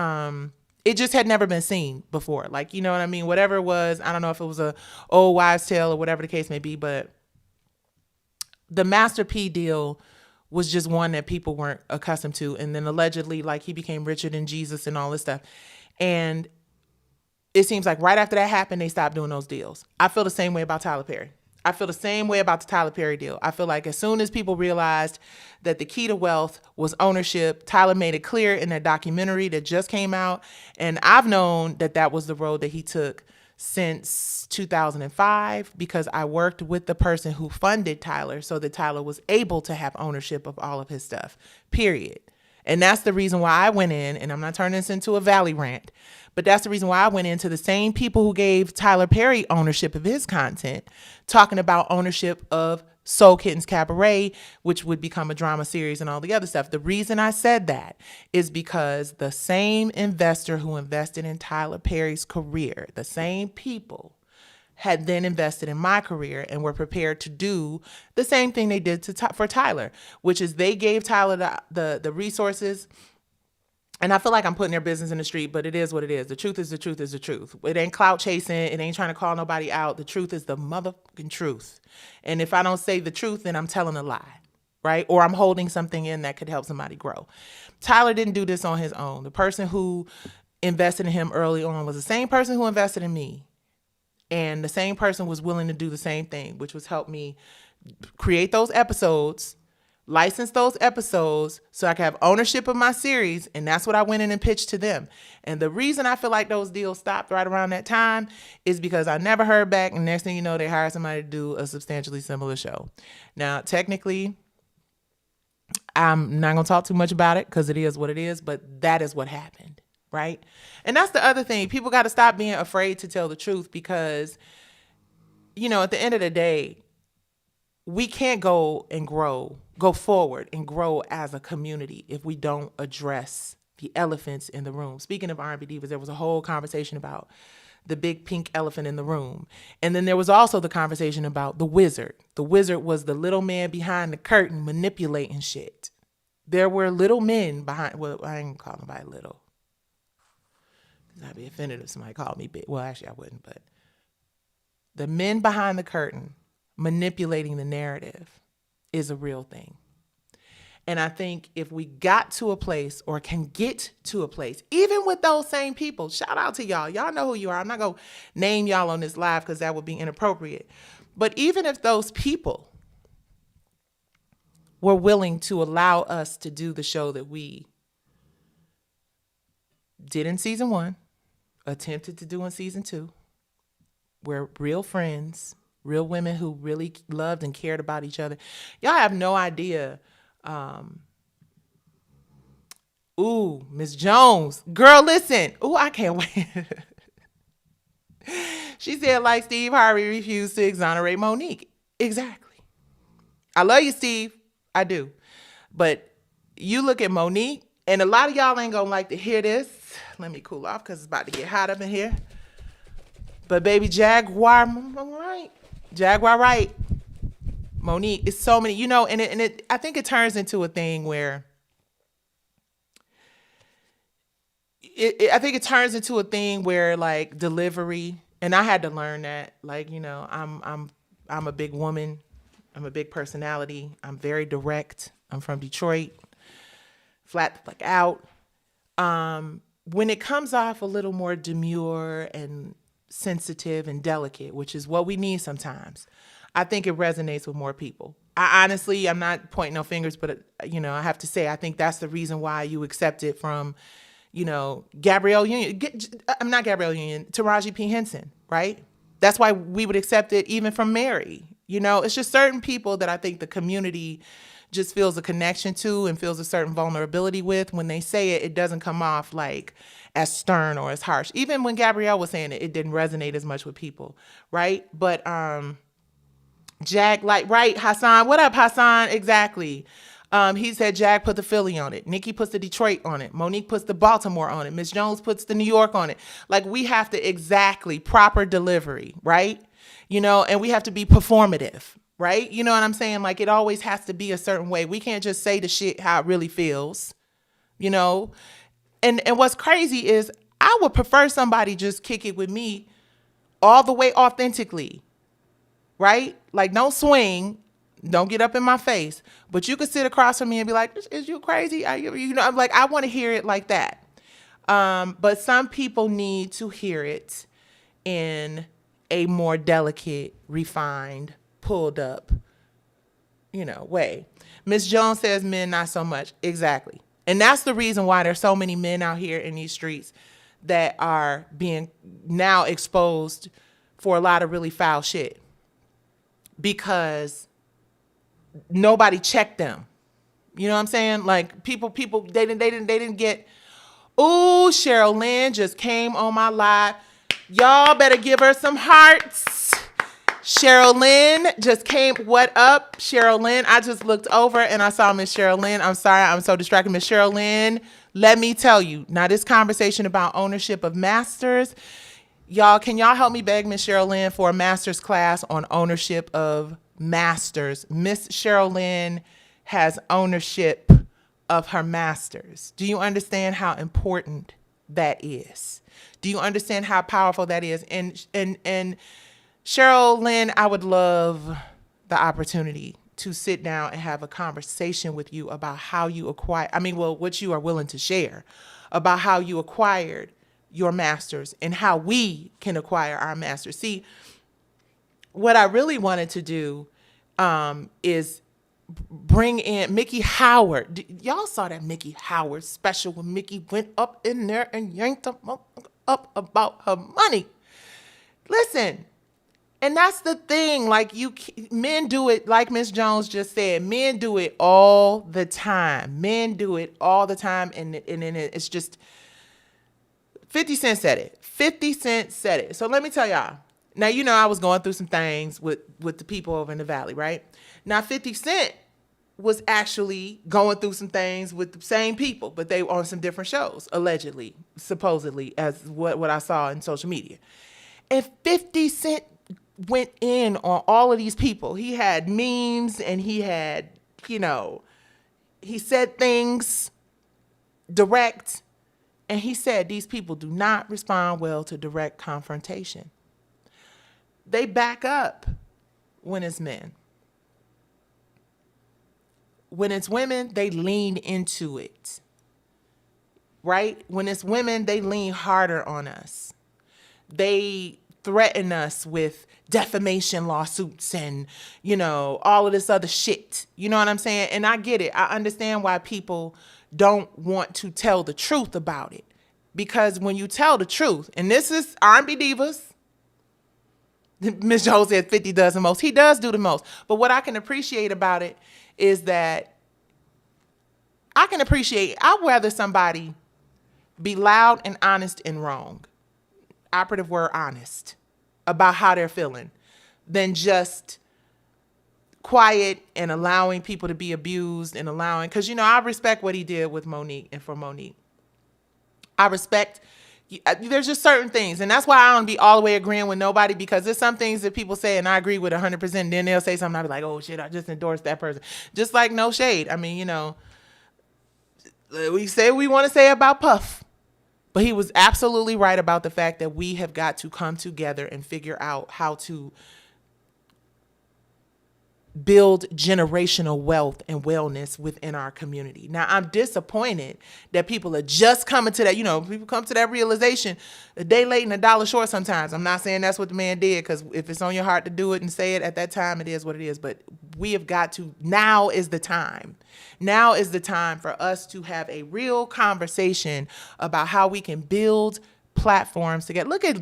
it just had never been seen before. Like, you know what I mean? Whatever it was, I don't know if it was a old wives' tale or whatever the case may be, but the Master P deal was just one that people weren't accustomed to. And then allegedly, like, he became richer than Jesus and all this stuff. And it seems like right after that happened, they stopped doing those deals. I feel the same way about Tyler Perry. I feel the same way about the Tyler Perry deal. I feel like as soon as people realized that the key to wealth was ownership, Tyler made it clear in that documentary that just came out. And I've known that that was the road that he took since 2005, because I worked with the person who funded Tyler so that Tyler was able to have ownership of all of his stuff, period. And that's the reason why I went in, and I'm not turning this into a Valley rant, but that's the reason why I went into the same people who gave Tyler Perry ownership of his content, talking about ownership of Soul Kittens Cabaret, which would become a drama series and all the other stuff. The reason I said that is because the same investor who invested in Tyler Perry's career, the same people had then invested in my career and were prepared to do the same thing they did for Tyler, which is they gave Tyler the resources. And I feel like I'm putting their business in the street, but it is what it is. The truth is the truth is the truth. It ain't clout chasing. It ain't trying to call nobody out. The truth is the motherfucking truth. And if I don't say the truth, then I'm telling a lie, right? Or I'm holding something in that could help somebody grow. Tyler didn't do this on his own. The person who invested in him early on was the same person who invested in me. And the same person was willing to do the same thing, which was help me create those episodes, license those episodes so I could have ownership of my series. And that's what I went in and pitched to them. And the reason I feel like those deals stopped right around that time is because I never heard back. And next thing you know, they hired somebody to do a substantially similar show. Now, technically, I'm not going to talk too much about it because it is what it is, but that is what happened. Right. And that's the other thing. People got to stop being afraid to tell the truth because, you know, at the end of the day, we can't go forward and grow as a community if we don't address the elephants in the room. Speaking of R&B Divas, there was a whole conversation about the big pink elephant in the room. And then there was also the conversation about the wizard. The wizard was the little man behind the curtain manipulating shit. There were little men behind, well, I ain't call nobody little. I'd be offended if somebody called me big. Well, actually, I wouldn't, but the men behind the curtain manipulating the narrative is a real thing. And I think if we got to a place or can get to a place, even with those same people, shout out to y'all. Y'all know who you are. I'm not going to name y'all on this live because that would be inappropriate. But even if those people were willing to allow us to do the show that we did in season 1, attempted to do in season 2. We're real friends, real women who really loved and cared about each other. Y'all have no idea. Ooh, Miss Jones. Girl, listen. Ooh, I can't wait. She said, like Steve Harvey refused to exonerate Monique. Exactly. I love you, Steve. I do. But you look at Monique, and a lot of y'all ain't gonna like to hear this. Let me cool off because it's about to get hot up in here. But baby, Jaguar right. Jaguar right. Monique, it's so many, you know, and it I think it turns into a thing where I think it turns into a thing where like delivery, and I had to learn that, like, you know, I'm a big woman. I'm a big personality. I'm very direct. I'm from Detroit. Flat the fuck out. When it comes off a little more demure and sensitive and delicate, which is what we need sometimes, I think it resonates with more people. I honestly, I'm not pointing no fingers, but, you know, I have to say, I think that's the reason why you accept it from, you know, Gabrielle Union. I'm not Gabrielle Union, Taraji P. Henson, right? That's why we would accept it even from Mary. You know, it's just certain people that I think the community just feels a connection to and feels a certain vulnerability with. When they say it, it doesn't come off like as stern or as harsh. Even when Gabrielle was saying it, it didn't resonate as much with people, right? But Jack, like, right, Hassan, what up, Hassan? Exactly. He said Jack put the Philly on it. Nikki puts the Detroit on it. Monique puts the Baltimore on it. Miss Jones puts the New York on it. Like, we have to exactly proper delivery, right? You know, and we have to be performative, right? You know what I'm saying? Like, it always has to be a certain way. We can't just say the shit how it really feels, you know? And what's crazy is I would prefer somebody just kick it with me all the way authentically, right? Like, don't swing, don't get up in my face, but you could sit across from me and be like, is you crazy? I'm like, I want to hear it like that. But some people need to hear it in a more delicate, refined, pulled up, way. Miss Jones says men not so much. Exactly. And that's the reason why there's so many men out here in these streets that are being now exposed for a lot of really foul shit, because nobody checked them. You know what I'm saying? Like, people, they didn't get. Ooh, Cheryl Lynn just came on my live. Y'all better give her some hearts. Cheryl Lynn just came. What up, Cheryl Lynn? I just looked over and I saw Miss Cheryl Lynn. I'm sorry, I'm so distracted. Miss Cheryl Lynn, let me tell you. Now, this conversation about ownership of masters, y'all, can y'all help me beg Miss Cheryl Lynn for a master's class on ownership of masters? Miss Cheryl Lynn has ownership of her masters. Do you understand how important that is? Do you understand how powerful that is? And Cheryl Lynn, I would love the opportunity to sit down and have a conversation with you about how you acquire, what you are willing to share about how you acquired your masters and how we can acquire our masters. See, what I really wanted to do is bring in Mickey Howard. Y'all saw that Mickey Howard special when Mickey went up in there and yanked them up about her money. Listen. And that's the thing, like, men do it, like Miss Jones just said, men do it all the time. Men do it all the time, and it's just, 50 Cent said it. 50 Cent said it. So let me tell y'all. Now, I was going through some things with the people over in the Valley, right? Now, 50 Cent was actually going through some things with the same people, but they were on some different shows, allegedly, supposedly, as what I saw in social media. And 50 Cent went in on all of these people. He had memes and he had, he said things direct, and he said these people do not respond well to direct confrontation. They back up when it's men. When it's women, they lean into it, right? When it's women, they lean harder on us. They threaten us with defamation lawsuits and, all of this other shit. You know what I'm saying? And I get it. I understand why people don't want to tell the truth about it. Because when you tell the truth, and this is R&B Divas, Miss Joe said 50 does the most. He does do the most. But what I can appreciate about it is that I'd rather somebody be loud and honest and wrong. Operative word, honest, about how they're feeling, than just quiet and allowing people to be abused and because I respect what he did with Monique and for Monique. I respect, there's just certain things, and that's why I don't be all the way agreeing with nobody, because there's some things that people say and I agree with 100%, and then they'll say something, I'll be like, oh shit, I just endorsed that person. Just like no shade. We say what we want to say about Puff. But he was absolutely right about the fact that we have got to come together and figure out how to build generational wealth and wellness within our community. Now, I'm disappointed that people are just coming to that, people come to that realization a day late and a dollar short sometimes. I'm not saying that's what the man did, because if it's on your heart to do it and say it at that time, it is what it is. But we have got to, now is the time. Now is the time for us to have a real conversation about how we can build platforms together. Look at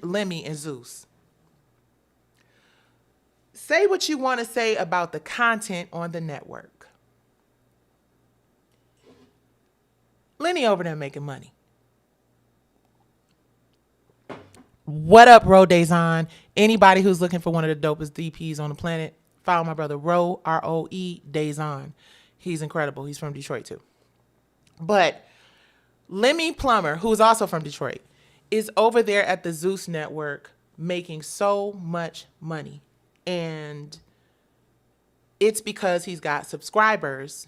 Lemmy and Zeus. Say what you want to say about the content on the network. Lenny over there making money. What up, Ro Dazon? Anybody who's looking for one of the dopest DPs on the planet, follow my brother Ro, R-O-E, Dazon. He's incredible. He's from Detroit too. But Lemmy Plummer, who's also from Detroit, is over there at the Zeus Network making so much money. And it's because he's got subscribers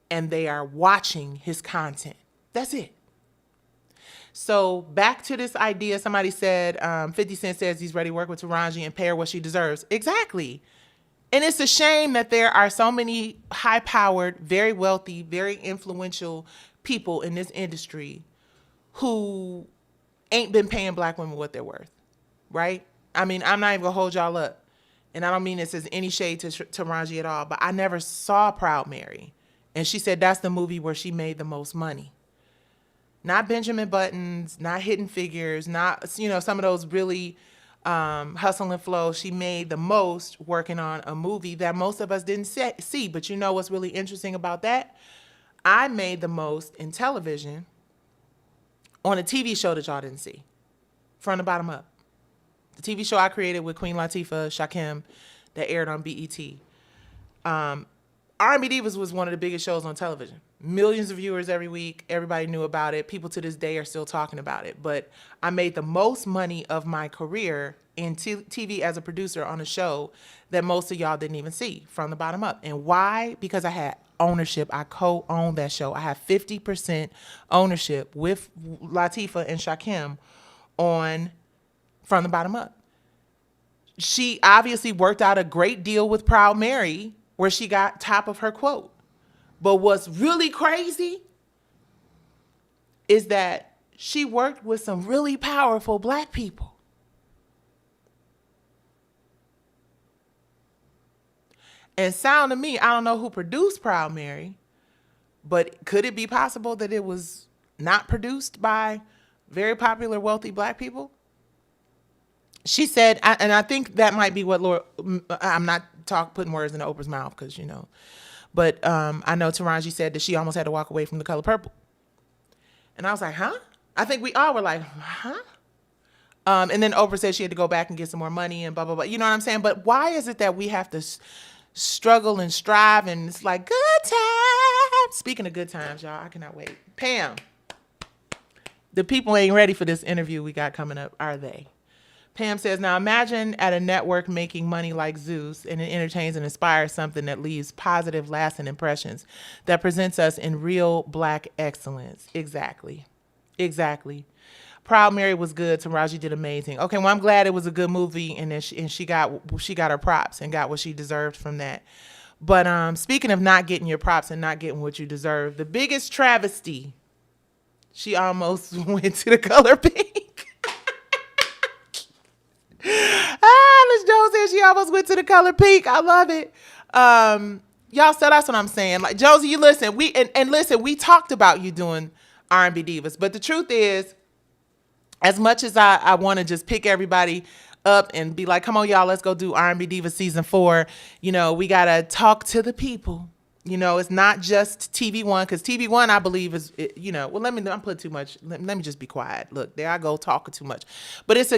and they are watching his content. That's it. So back to this idea, somebody said 50 Cent says he's ready to work with Taraji and pay her what she deserves. Exactly. And it's a shame that there are so many high-powered, very wealthy, very influential people in this industry who ain't been paying black women what they're worth, right? I mean, I'm not even gonna hold y'all up. And I don't mean this as any shade to Taraji at all, but I never saw Proud Mary. And she said that's the movie where she made the most money. Not Benjamin Buttons, not Hidden Figures, not, some of those really hustle and flow. She made the most working on a movie that most of us didn't see. But you know what's really interesting about that? I made the most in television on a TV show that y'all didn't see, from the bottom up. The TV show I created with Queen Latifah, Shakim, that aired on BET. R&B Divas was one of the biggest shows on television. Millions of viewers every week. Everybody knew about it. People to this day are still talking about it. But I made the most money of my career in TV as a producer on a show that most of y'all didn't even see, from the bottom up. And why? Because I had ownership. I co-owned that show. I had 50% ownership with Latifah and Shakim on From the Bottom Up. She obviously worked out a great deal with Proud Mary, where she got top of her quote. But what's really crazy is that she worked with some really powerful black people. And sound to me, I don't know who produced Proud Mary, but could it be possible that it was not produced by very popular, wealthy black people? She said, and I think that might be what Laura, I'm not putting words in Oprah's mouth because, but I know Taraji said that she almost had to walk away from The Color Purple. And I was like, huh? I think we all were like, huh? And then Oprah said she had to go back and get some more money and blah, blah, blah. You know what I'm saying? But why is it that we have to struggle and strive and it's like good times? Speaking of good times, y'all, I cannot wait. Pam, the people ain't ready for this interview we got coming up, are they? Pam says, now imagine at a network making money like Zeus, and it entertains and inspires something that leaves positive, lasting impressions, that presents us in real black excellence. Exactly. Proud Mary was good. Taraji did amazing. Okay, well, I'm glad it was a good movie, and then she got her props and got what she deserved from that. But speaking of not getting your props and not getting what you deserve, the biggest travesty, she almost went to The Color Pink. Miss Jones said she almost went to The Color Pink. I love it. Y'all, so that's what I'm saying. Like, Josie, you listen. Listen, we talked about you doing R&B Divas, but the truth is, as much as I want to just pick everybody up and be like, come on, y'all, let's go do R&B Divas season 4. We gotta talk to the people. It's not just TV1, because TV1, I believe, is, well, I'm putting too much. Let me just be quiet. Look, there I go talking too much. But it's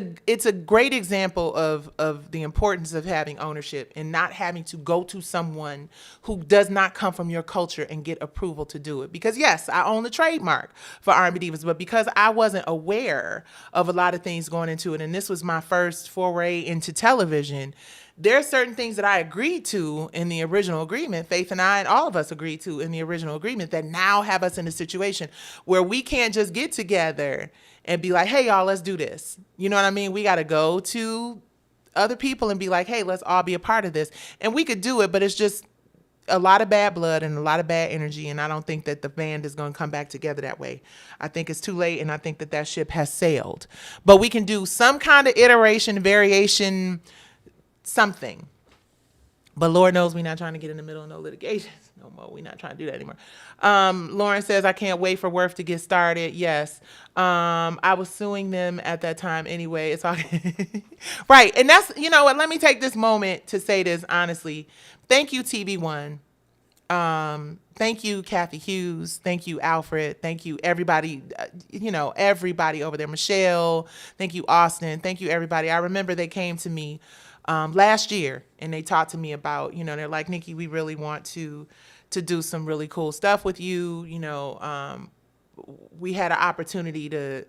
a great example of the importance of having ownership and not having to go to someone who does not come from your culture and get approval to do it. Because yes, I own the trademark for R&B Divas, but because I wasn't aware of a lot of things going into it, and this was my first foray into television, there are certain things that I agreed to in the original agreement, Faith and I and all of us agreed to in the original agreement, that now have us in a situation where we can't just get together and be like, hey, y'all, let's do this. You know what I mean? We got to go to other people and be like, hey, let's all be a part of this. And we could do it, but it's just a lot of bad blood and a lot of bad energy. And I don't think that the band is going to come back together that way. I think it's too late. And I think that ship has sailed. But we can do some kind of iteration, variation, something. But Lord knows we're not trying to get in the middle of no litigations no more. We're not trying to do that anymore. Lauren says, I can't wait for WIRF to get started. Yes. I was suing them at that time anyway. It's all right. And that's, what, let me take this moment to say this honestly. Thank you, TV1. Thank you, Kathy Hughes. Thank you, Alfred. Thank you, everybody, everybody over there. Michelle. Thank you, Austin. Thank you, everybody. I remember they came to me last year and they talked to me about, they're like, Nikki, we really want to do some really cool stuff with you. We had an opportunity to,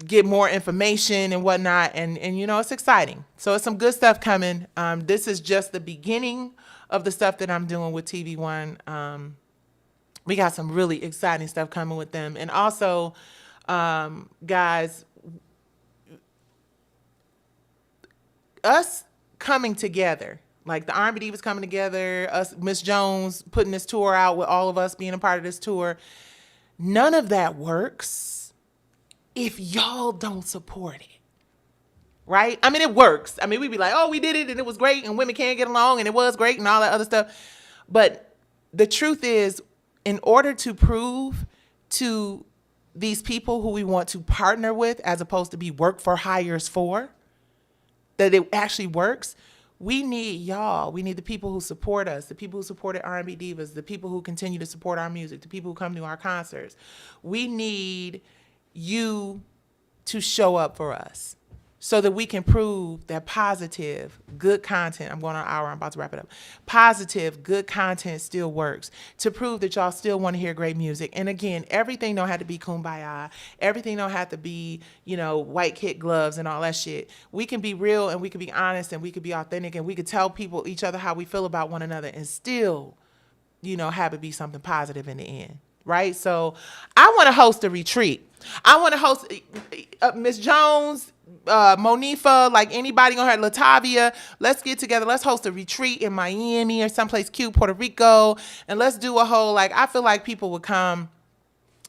get more information and whatnot. And it's exciting. So it's some good stuff coming. This is just the beginning of the stuff that I'm doing with TV1. We got some really exciting stuff coming with them. And also, guys, us coming together, like the R&B Divas coming together, us, Miss Jones putting this tour out with all of us being a part of this tour, none of that works if y'all don't support it. Right? I mean, it works. I mean, we'd be like, oh, we did it and it was great and women can't get along and it was great and all that other stuff. But the truth is, in order to prove to these people who we want to partner with, as opposed to be work for hires for, that it actually works, we need y'all. We need the people who support us, the people who supported R&B Divas, the people who continue to support our music, the people who come to our concerts. We need you to show up for us so that we can prove that positive, good content, I'm going on an hour, I'm about to wrap it up. Positive, good content still works, to prove that y'all still want to hear great music. And again, everything don't have to be kumbaya. Everything don't have to be, white kid gloves and all that shit. We can be real and we can be honest and we can be authentic and we could tell people, each other, how we feel about one another and still, have it be something positive in the end. Right? So I want to host a retreat. I want to host Miss Jones, Monifa, like anybody on her, Latavia. Let's get together. Let's host a retreat in Miami or someplace cute, Puerto Rico. And let's do a whole, I feel like people would come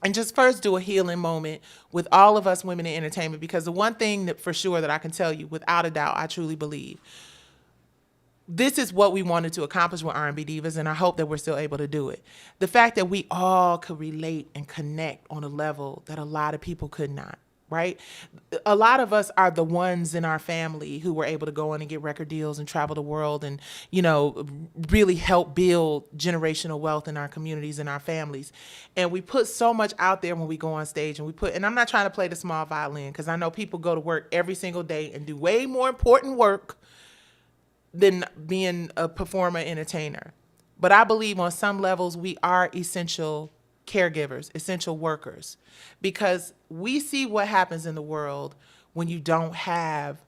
and just first do a healing moment with all of us women in entertainment. Because the one thing that for sure that I can tell you without a doubt, I truly believe, this is what we wanted to accomplish with R&B Divas, and I hope that we're still able to do it. The fact that we all could relate and connect on a level that a lot of people could not, right? A lot of us are the ones in our family who were able to go in and get record deals and travel the world and, really help build generational wealth in our communities and our families. And we put so much out there when we go on stage, and I'm not trying to play the small violin, because I know people go to work every single day and do way more important work than being a performer, entertainer. But I believe on some levels we are essential caregivers, essential workers, because we see what happens in the world when you don't have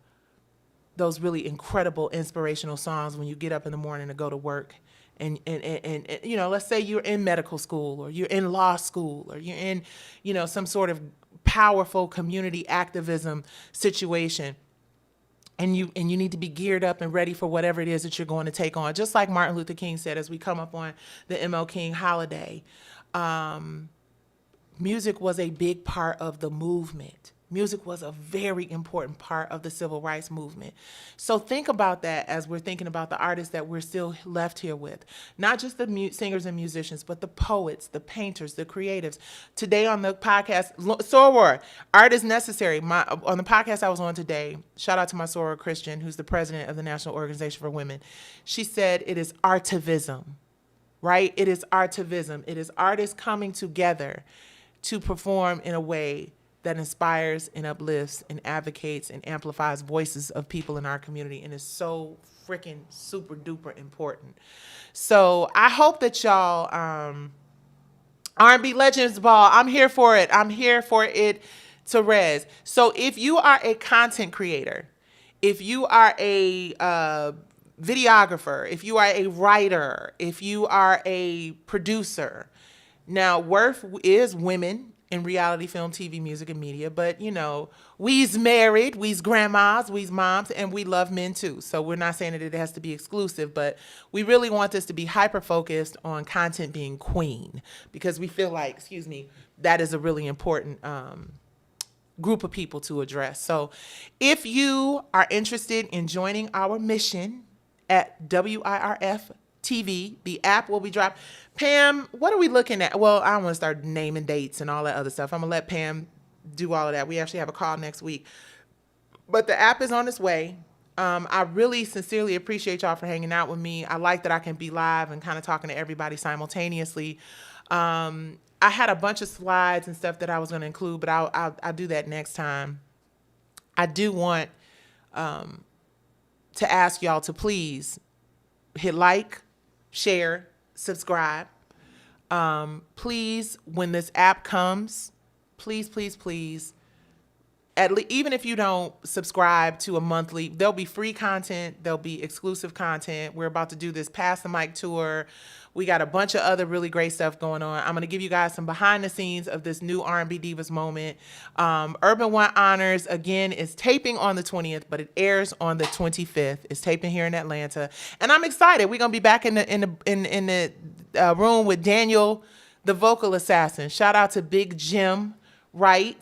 those really incredible inspirational songs when you get up in the morning to go to work. And let's say you're in medical school or you're in law school or you're in, some sort of powerful community activism situation. And you need to be geared up and ready for whatever it is that you're going to take on. Just like Martin Luther King said, as we come up on the ML King holiday, music was a big part of the movement. Music was a very important part of the civil rights movement. So think about that as we're thinking about the artists that we're still left here with. Not just the singers and musicians, but the poets, the painters, the creatives. Today on the podcast, Soror, Art is Necessary. On the podcast I was on today, shout out to my soror Christian, who's the president of the National Organization for Women. She said it is artivism, right? It is artivism. It is artists coming together to perform in a way that inspires and uplifts and advocates and amplifies voices of people in our community, and is so freaking super duper important. So I hope that y'all, R&B Legends Ball, I'm here for it. I'm here for it, Therese. So if you are a content creator, if you are a videographer, if you are a writer, if you are a producer, now WIRF is women in reality film, TV, music, and media. But, we's married, we's grandmas, we's moms, and we love men too. So we're not saying that it has to be exclusive, but we really want this to be hyper-focused on content being queen, because we feel like, that is a really important group of people to address. So if you are interested in joining our mission at WIRF TV, the app will be dropped. Pam, what are we looking at? Well, I don't want to start naming dates and all that other stuff. I'm going to let Pam do all of that. We actually have a call next week. But the app is on its way. I really sincerely appreciate y'all for hanging out with me. I like that I can be live and kind of talking to everybody simultaneously. I had a bunch of slides and stuff that I was going to include, but I'll do that next time. I do want to ask y'all to please hit like, share, subscribe. Please, when this app comes, please even if you don't subscribe to a monthly, there'll be free content, there'll be exclusive content. We're about to do this Pass the Mic tour. We got a bunch of other really great stuff going on. I'm going to give you guys some behind the scenes of this new R&B Divas moment. Urban One Honors, again, is taping on the 20th, but it airs on the 25th. It's taping here in Atlanta. And I'm excited. We're going to be back in the room with Daniel, the vocal assassin. Shout out to Big Jim. Right.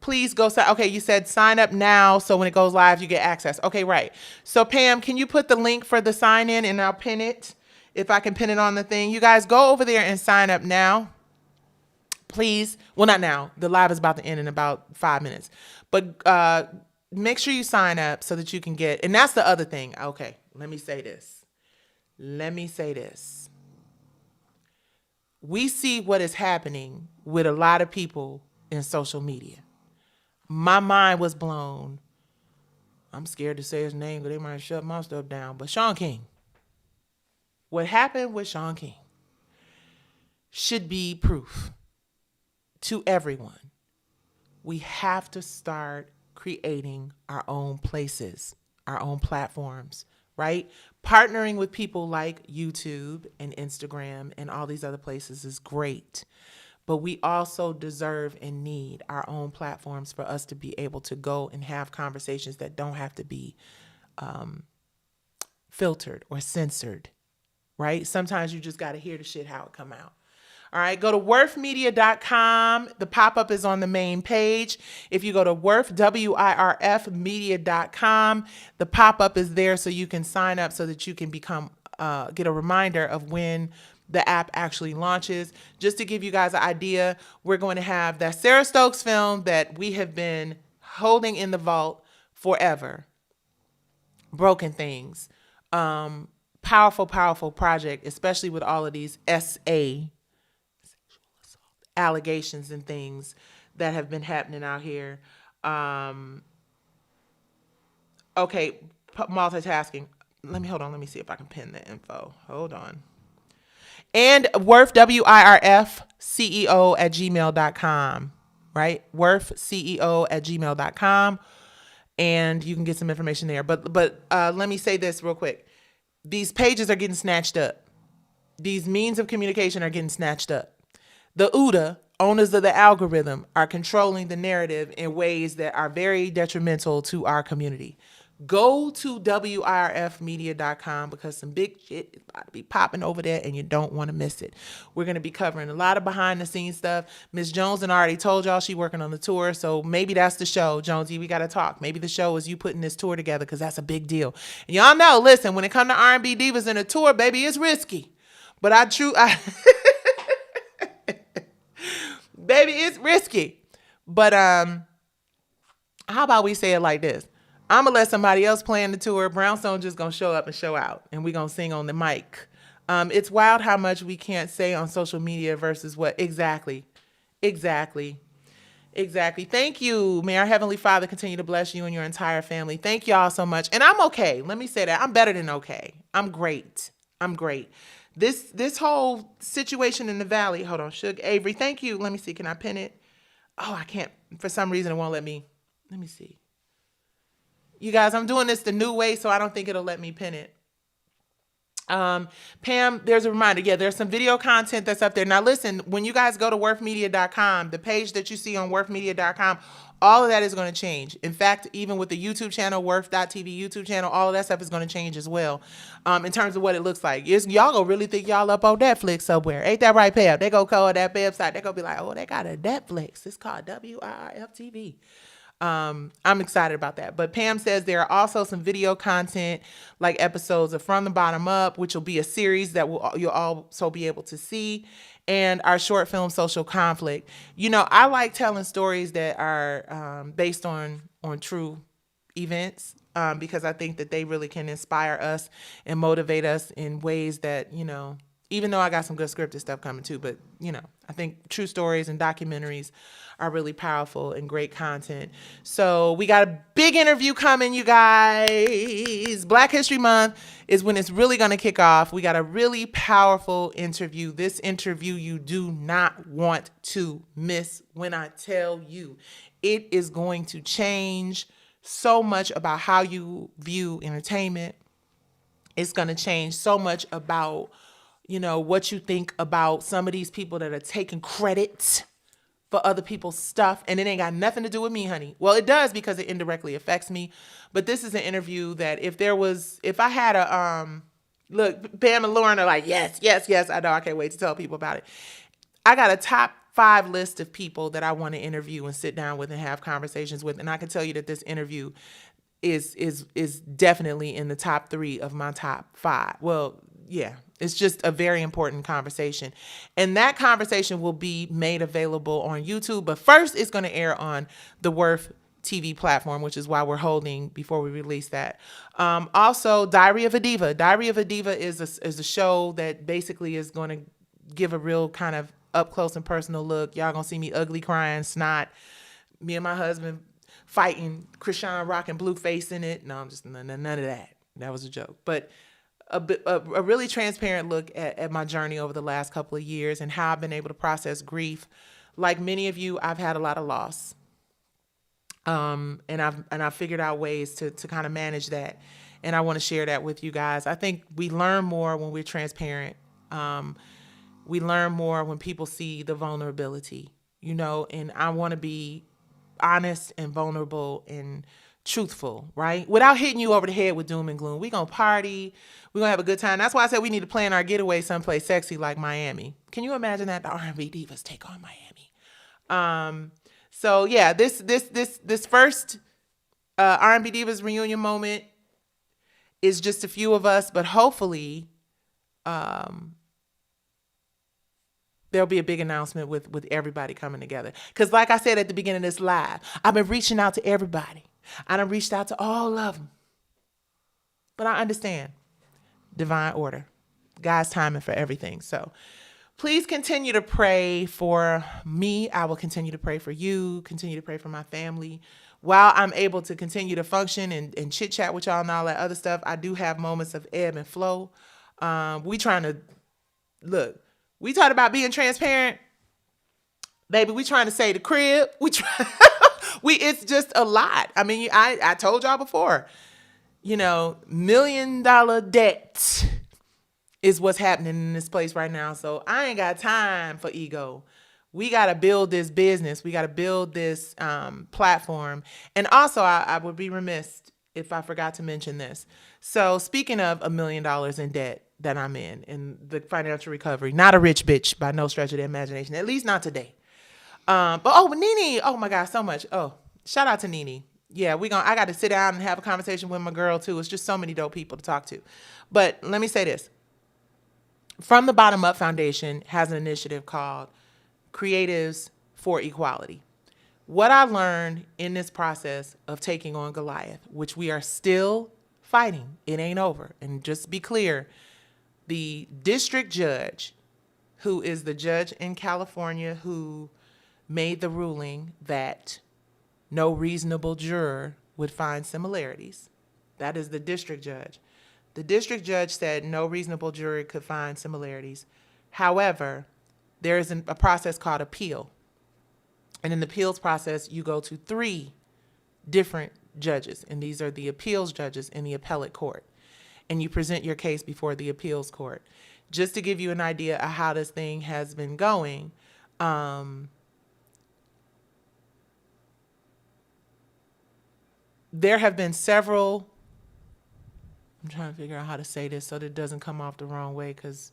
Please go sign. Okay, you said sign up now, so when it goes live, you get access. Okay, right. So Pam, can you put the link for the sign in, and I'll pin it if I can pin it on the thing. You guys go over there and sign up now, please. Well, not now. The live is about to end in about 5 minutes, but make sure you sign up so that you can get. And that's the other thing. Okay, let me say this. We see what is happening with a lot of people in social media. My mind was blown. I'm scared to say his name because they might shut my stuff down. But Sean King. What happened with Sean King should be proof to everyone. We have to start creating our own places, our own platforms, right? Partnering with people like YouTube and Instagram and all these other places is great. But we also deserve and need our own platforms for us to be able to go and have conversations that don't have to be filtered or censored, right? Sometimes you just got to hear the shit how it come out. All right, go to WIRFmedia.com. The pop-up is on the main page. If you go to WIRF media.com, the pop-up is there so you can sign up so that you can get a reminder of when the app actually launches. Just to give you guys an idea, we're going to have that Sarah Stokes film that we have been holding in the vault forever. Broken Things. Powerful, powerful project, especially with all of these SA allegations and things that have been happening out here. Okay, multitasking. Let me see if I can pin the info. Hold on. And WIRF, WIRF CEO at gmail.com, right? WIRF CEO at gmail.com. And you can get some information there. But let me say this real quick. These pages are getting snatched up. These means of communication are getting snatched up. The UDA, owners of the algorithm, are controlling the narrative in ways that are very detrimental to our community. Go to WIRFmedia.com because some big shit is about to be popping over there and you don't want to miss it. We're going to be covering a lot of behind the scenes stuff. Ms. Jones and I already told y'all she working on the tour, so maybe that's the show. Jonesy, we got to talk. Maybe the show is you putting this tour together because that's a big deal. And y'all know, listen, when it comes to R&B Divas and a tour, baby, it's risky. But baby, it's risky. But how about we say it like this? I'm going to let somebody else plan the tour. Brownstone just going to show up and show out. And we're going to sing on the mic. It's wild how much we can't say on social media versus what. Exactly. Thank you. May our Heavenly Father continue to bless you and your entire family. Thank y'all so much. And I'm okay. Let me say that. I'm better than okay. I'm great. This whole situation in the Valley. Hold on. Suge Avery. Thank you. Let me see. Can I pin it? Oh, I can't. For some reason, it won't let me. Let me see. You guys, I'm doing this the new way, so I don't think it'll let me pin it. Pam, there's a reminder. Yeah, there's some video content that's up there. Now, listen, when you guys go to WIRFmedia.com, the page that you see on WIRFmedia.com, all of that is going to change. In fact, even with the YouTube channel, WIRF.tv YouTube channel, all of that stuff is going to change as well in terms of what it looks like. Y'all going to really think y'all up on Netflix somewhere. Ain't that right, Pam? They going to call that website. They going to be like, oh, they got a Netflix. It's called WIRF TV. I'm excited about that. But Pam says there are also some video content like episodes of From the Bottom Up, which will be a series that you'll also be able to see, and our short film Social Conflict. You know, I like telling stories that are based on true events because I think that they really can inspire us and motivate us in ways that, you know, even though I got some good scripted stuff coming too. But, I think true stories and documentaries are really powerful and great content. So we got a big interview coming, you guys. Black History Month is when it's really going to kick off. We got a really powerful interview. This interview you do not want to miss. When I tell you, it is going to change so much about how you view entertainment. It's going to change so much about, what you think about some of these people that are taking credit for other people's stuff. And it ain't got nothing to do with me, honey. Well, it does, because it indirectly affects me. But this is an interview that if I had look, Pam and Lauren are like, yes, yes, yes. I know. I can't wait to tell people about it. I got a top 5 list of people that I want to interview and sit down with and have conversations with. And I can tell you that this interview is definitely in the top 3 of my top 5. Well, yeah, it's just a very important conversation. And that conversation will be made available on YouTube. But first, it's going to air on the WIRF TV platform, which is why we're holding before we release that. Also, Diary of a Diva. Diary of a Diva is a show that basically is going to give a real kind of up close and personal look. Y'all going to see me ugly, crying, snot. Me and my husband fighting, Krishan rocking Blueface in it. No, I'm just none of that. That was a joke. But a really transparent look at my journey over the last couple of years and how I've been able to process grief. Like many of you, I've had a lot of loss. And I've figured out ways to kind of manage that. And I want to share that with you guys. I think we learn more when we're transparent. We learn more when people see the vulnerability, and I want to be honest and vulnerable and truthful, right? Without hitting you over the head with doom and gloom. We're going to party. We're going to have a good time. That's why I said we need to plan our getaway someplace sexy like Miami. Can you imagine that? The R&B Divas take on Miami. So yeah, this first R&B Divas reunion moment is just a few of us, but hopefully there'll be a big announcement with everybody coming together. Because like I said at the beginning of this live, I've been reaching out to everybody. I done reached out to all of them. But I understand divine order, God's timing for everything. So please continue to pray for me. I will continue to pray for you, continue to pray for my family. While I'm able to continue to function and chit chat with y'all and all that other stuff, I do have moments of ebb and flow. We talking about being transparent. Baby, we trying to say the crib. It's just a lot. I mean, I told y'all before, $1 million debt is what's happening in this place right now. So I ain't got time for ego. We got to build this business. We got to build this platform. And also, I would be remiss if I forgot to mention this. So speaking of $1 million in debt that I'm in the financial recovery, not a rich bitch by no stretch of the imagination, at least not today. But Nene, oh my God, so much. Oh, shout out to Nene. Yeah, I got to sit down and have a conversation with my girl too. It's just so many dope people to talk to. But let me say this. From the Bottom Up Foundation has an initiative called Creatives for Equality. What I learned in this process of taking on Goliath, which we are still fighting, it ain't over. And just be clear, the district judge, who is the judge in California who made the ruling that no reasonable juror would find similarities. That is the district judge. The district judge said no reasonable juror could find similarities. However, there is a process called appeal. And in the appeals process, you go to 3 different judges. And these are the appeals judges in the appellate court. And you present your case before the appeals court. Just to give you an idea of how this thing has been going, there have been several, I'm trying to figure out how to say this so that it doesn't come off the wrong way because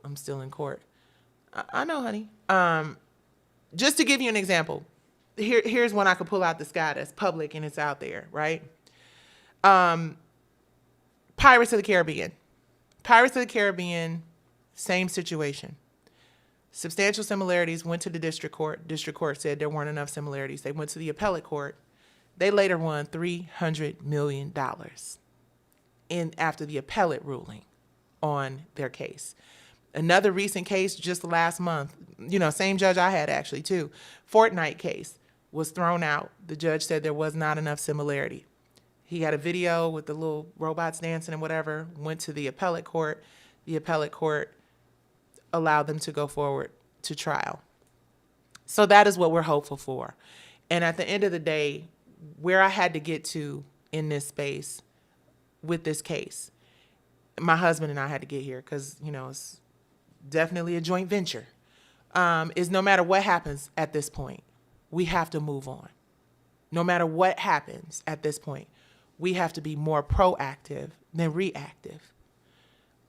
I'm still in court. I know, honey. Just to give you an example, here's one I could pull out the sky that's public and it's out there, right? Pirates of the Caribbean. Pirates of the Caribbean, same situation. Substantial similarities went to the district court. District court said there weren't enough similarities. They went to the appellate court. They later won $300 million after the appellate ruling on their case Another recent case just last month, same judge I had actually too, Fortnite case was thrown out. The judge said there was not enough similarity. He had a video with the little robots dancing and whatever, went to the appellate court. The appellate court allowed them to go forward to trial. So that is what we're hopeful for. And at the end of the day, where I had to get to in this space with this case, my husband and I had to get here because, it's definitely a joint venture, is no matter what happens at this point, we have to move on. No matter what happens at this point, we have to be more proactive than reactive.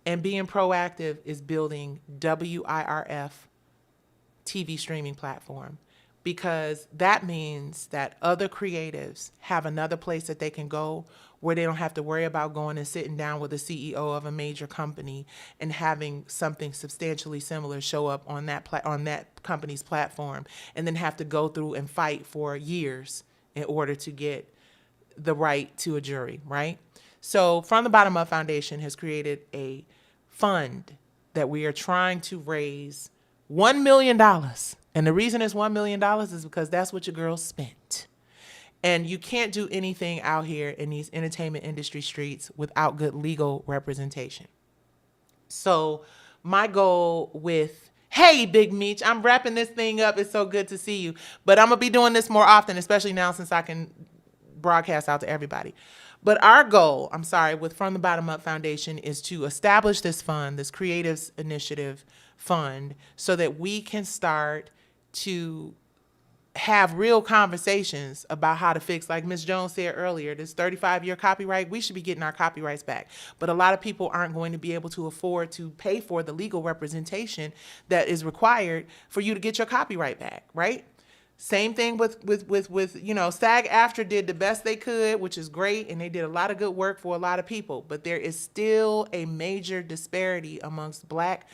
And being proactive is building WIRF TV streaming platform, because that means that other creatives have another place that they can go where they don't have to worry about going and sitting down with the CEO of a major company and having something substantially similar show up on that company's platform, and then have to go through and fight for years in order to get the right to a jury, right? So From the Bottom Up Foundation has created a fund that we are trying to raise $1 million. And the reason it's $1 million is because that's what your girl spent. And you can't do anything out here in these entertainment industry streets without good legal representation. So my goal with, hey, Big Meech, I'm wrapping this thing up. It's so good to see you. But I'm going to be doing this more often, especially now since I can broadcast out to everybody. But our goal, with From the Bottom Up Foundation, is to establish this fund, this Creatives Initiative Fund, so that we can start to have real conversations about how to fix, like Ms. Jones said earlier, this 35-year copyright. We should be getting our copyrights back. But a lot of people aren't going to be able to afford to pay for the legal representation that is required for you to get your copyright back, right? Same thing with SAG-AFTRA did the best they could, which is great, and they did a lot of good work for a lot of people. But there is still a major disparity amongst Black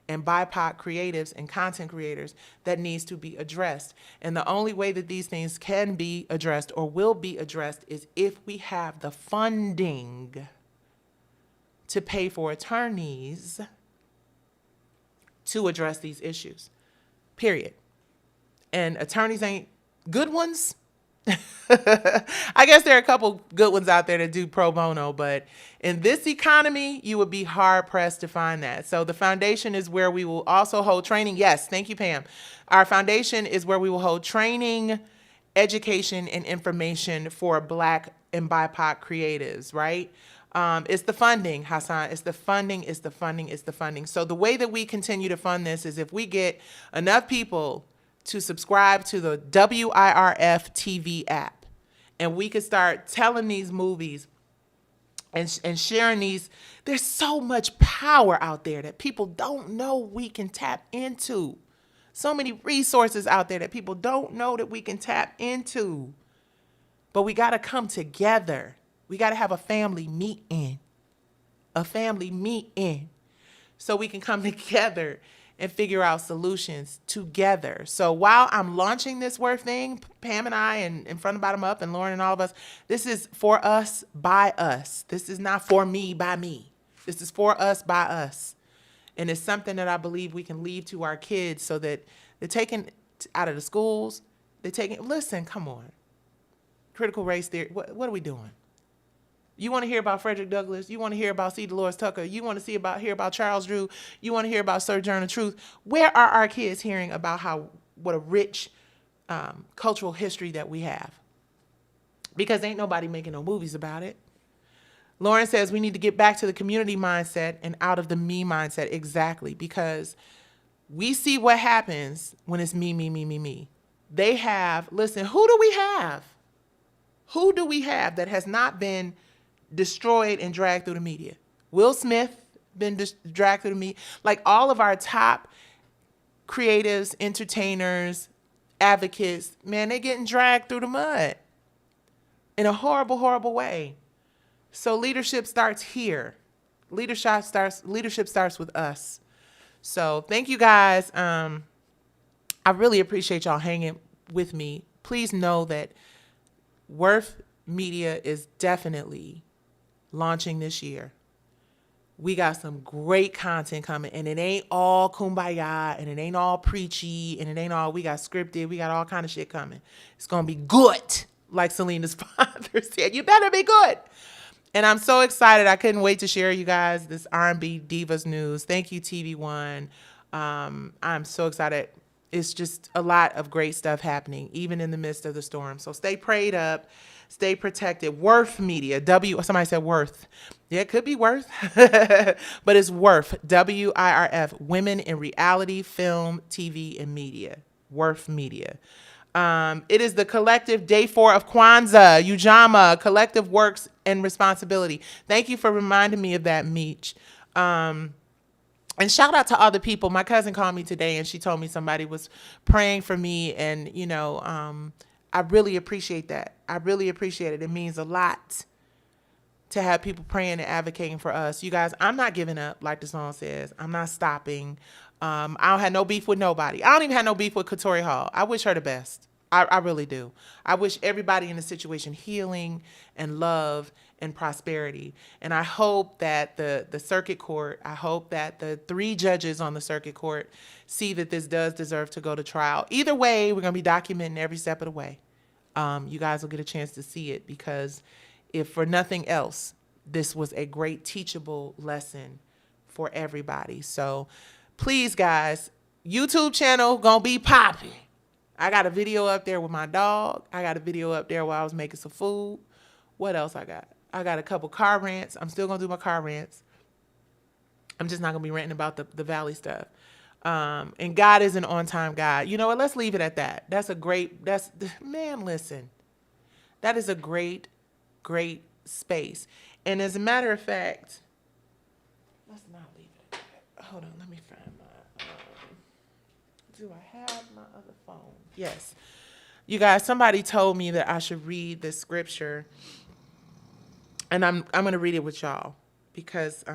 and BIPOC creatives and content creators that needs to be addressed. And the only way that these things can be addressed or will be addressed is if we have the funding to pay for attorneys to address these issues, period. And attorneys ain't good ones. I guess there are a couple good ones out there that do pro bono, but in this economy, you would be hard pressed to find that. So the foundation is where we will also hold training. Yes, thank you, Pam. Our foundation is where we will hold training, education, and information for Black and BIPOC creatives, right? It's the funding, Hassan. It's the funding. So the way that we continue to fund this is if we get enough people to subscribe to the WIRF TV app, and we could start telling these movies and sharing these. There's so much power out there that people don't know we can tap into. So many resources out there that people don't know that we can tap into. But we got to come together. We got to have a family meeting. So we can come together and figure out solutions together. So while I'm launching this WIRF thing, Pam and I and From the Bottom Up and Lauren and all of us, this is for us, by us. This is not for me, by me. This is for us, by us. And it's something that I believe we can leave to our kids so that they're taken out of the schools. Listen, come on. Critical race theory, what are we doing? You want to hear about Frederick Douglass? You want to hear about C. Dolores Tucker? You want to hear about Charles Drew? You want to hear about Sojourner Truth? Where are our kids hearing about what a rich cultural history that we have? Because ain't nobody making no movies about it. Lauren says we need to get back to the community mindset and out of the me mindset. Exactly, because we see what happens when it's me, me, me, me, me. They have, listen, who do we have? Who do we have that has not been destroyed and dragged through the media? Will Smith been dragged through the media? Like all of our top creatives, entertainers, advocates, man, they're getting dragged through the mud in a horrible, horrible way. So leadership starts here. Leadership starts with us. So thank you guys. I really appreciate y'all hanging with me. Please know that WIRF Media is definitely launching this year. We got some great content coming, and it ain't all kumbaya, and it ain't all preachy, and it ain't all, we got scripted, we got all kind of shit coming. It's gonna be good, like Selena's father said. You better be good. And I'm so excited. I couldn't wait to share you guys this R&B Divas news. Thank you, TV1. I'm so excited. It's just a lot of great stuff happening, even in the midst of the storm. So stay prayed up, stay protected. WIRF Media, somebody said worth. Yeah, it could be worth, but it's WIRF, WIRF, Women in Reality, Film, TV, and Media. WIRF Media. It is the collective day 4 of Kwanzaa, Ujamaa, collective works and responsibility. Thank you for reminding me of that, Meech. And shout out to other people. My cousin called me today and she told me somebody was praying for me. And, you know, I really appreciate that. I really appreciate it. It means a lot to have people praying and advocating for us. You guys, I'm not giving up, like the song says. I'm not stopping. I don't have no beef with nobody. I don't even have no beef with Katori Hall. I wish her the best. I really do. I wish everybody in the situation healing and love and prosperity. And I hope that the circuit court, I hope that the 3 judges on the circuit court see that this does deserve to go to trial. Either way, we're going to be documenting every step of the way. You guys will get a chance to see it, because if for nothing else, this was a great teachable lesson for everybody. So please, guys, YouTube channel going to be popping. I got a video up there with my dog. I got a video up there while I was making some food. What else I got? I got a couple car rants. I'm still going to do my car rants. I'm just not going to be ranting about the Valley stuff. And God is an on-time God. You know what? Let's leave it at that. Man, listen. That is a great, great space. And as a matter of fact, let's not leave it at that. Hold on. Let me find my, do I have my other phone? Yes. You guys, somebody told me that I should read this scripture, and I'm going to read it with y'all, because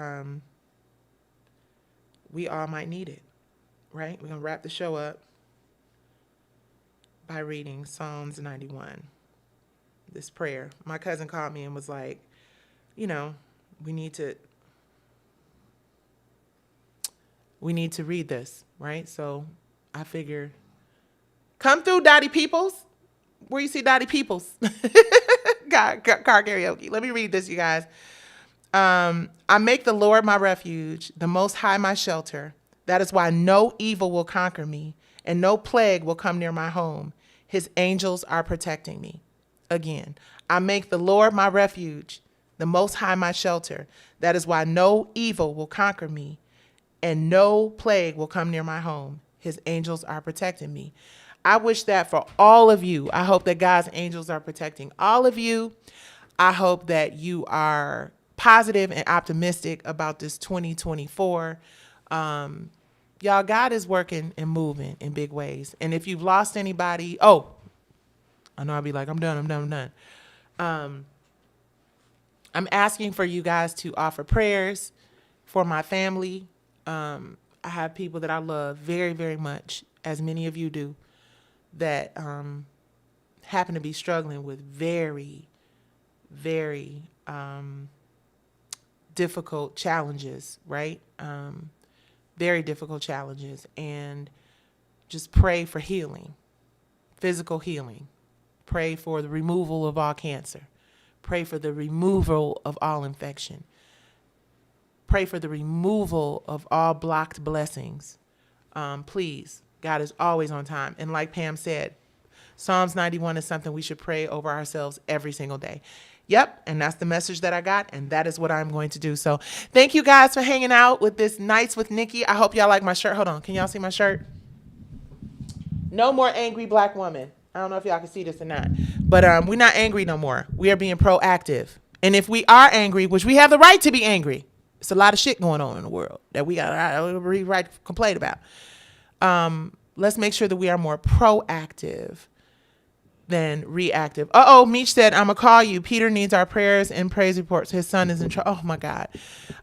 we all might need it, right? We're going to wrap the show up by reading Psalms 91, this prayer. My cousin called me and was like, you know, we need to read this, right? So I figure, come through, Dottie Peoples. Where you see Dottie Peoples? Car karaoke. Let me read this, you guys. I make the Lord my refuge, the Most High my shelter. That is why no evil will conquer me, and no plague will come near my home. His angels are protecting me. Again, I make the Lord my refuge, the Most High my shelter. That is why no evil will conquer me, and no plague will come near my home. His angels are protecting me. I wish that for all of you. I hope that God's angels are protecting all of you. I hope that you are positive and optimistic about this 2024. Y'all, God is working and moving in big ways. And if you've lost anybody, I know I'll be like, I'm done. I'm asking for you guys to offer prayers for my family. I have people that I love very, very much, as many of you do, that happen to be struggling with very, very difficult challenges, right? Very difficult challenges. And just pray for healing, physical healing. Pray for the removal of all cancer. Pray for the removal of all infection. Pray for the removal of all blocked blessings. Please. God is always on time. And like Pam said, Psalms 91 is something we should pray over ourselves every single day. Yep. And that's the message that I got. And that is what I'm going to do. So thank you guys for hanging out with this Nights with Nikki. I hope y'all like my shirt. Hold on. Can y'all see my shirt? No more angry black woman. I don't know if y'all can see this or not. But we're not angry no more. We are being proactive. And if we are angry, which we have the right to be angry, it's a lot of shit going on in the world that we got every right to complain about. Let's make sure that we are more proactive than reactive. Meech said, I'm going to call you. Peter needs our prayers and praise reports. His son is in trouble. Oh, my God.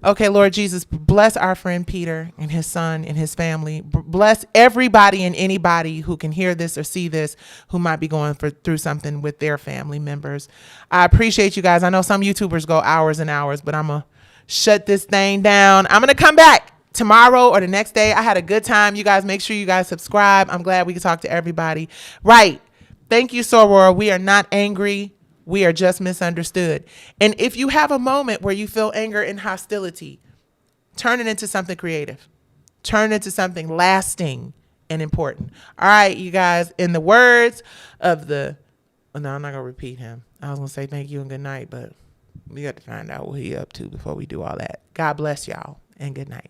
Okay, Lord Jesus, bless our friend Peter and his son and his family. Bless everybody and anybody who can hear this or see this who might be going through something with their family members. I appreciate you guys. I know some YouTubers go hours and hours, but I'm going to shut this thing down. I'm going to come back tomorrow or the next day. I had a good time. You guys, make sure you guys subscribe. I'm glad we can talk to everybody. Right. Thank you, Soror. We are not angry. We are just misunderstood. And if you have a moment where you feel anger and hostility, turn it into something creative. Turn it into something lasting and important. All right, you guys, in the words of no, I'm not going to repeat him. I was going to say thank you and good night, but we got to find out what he up to before we do all that. God bless y'all and good night.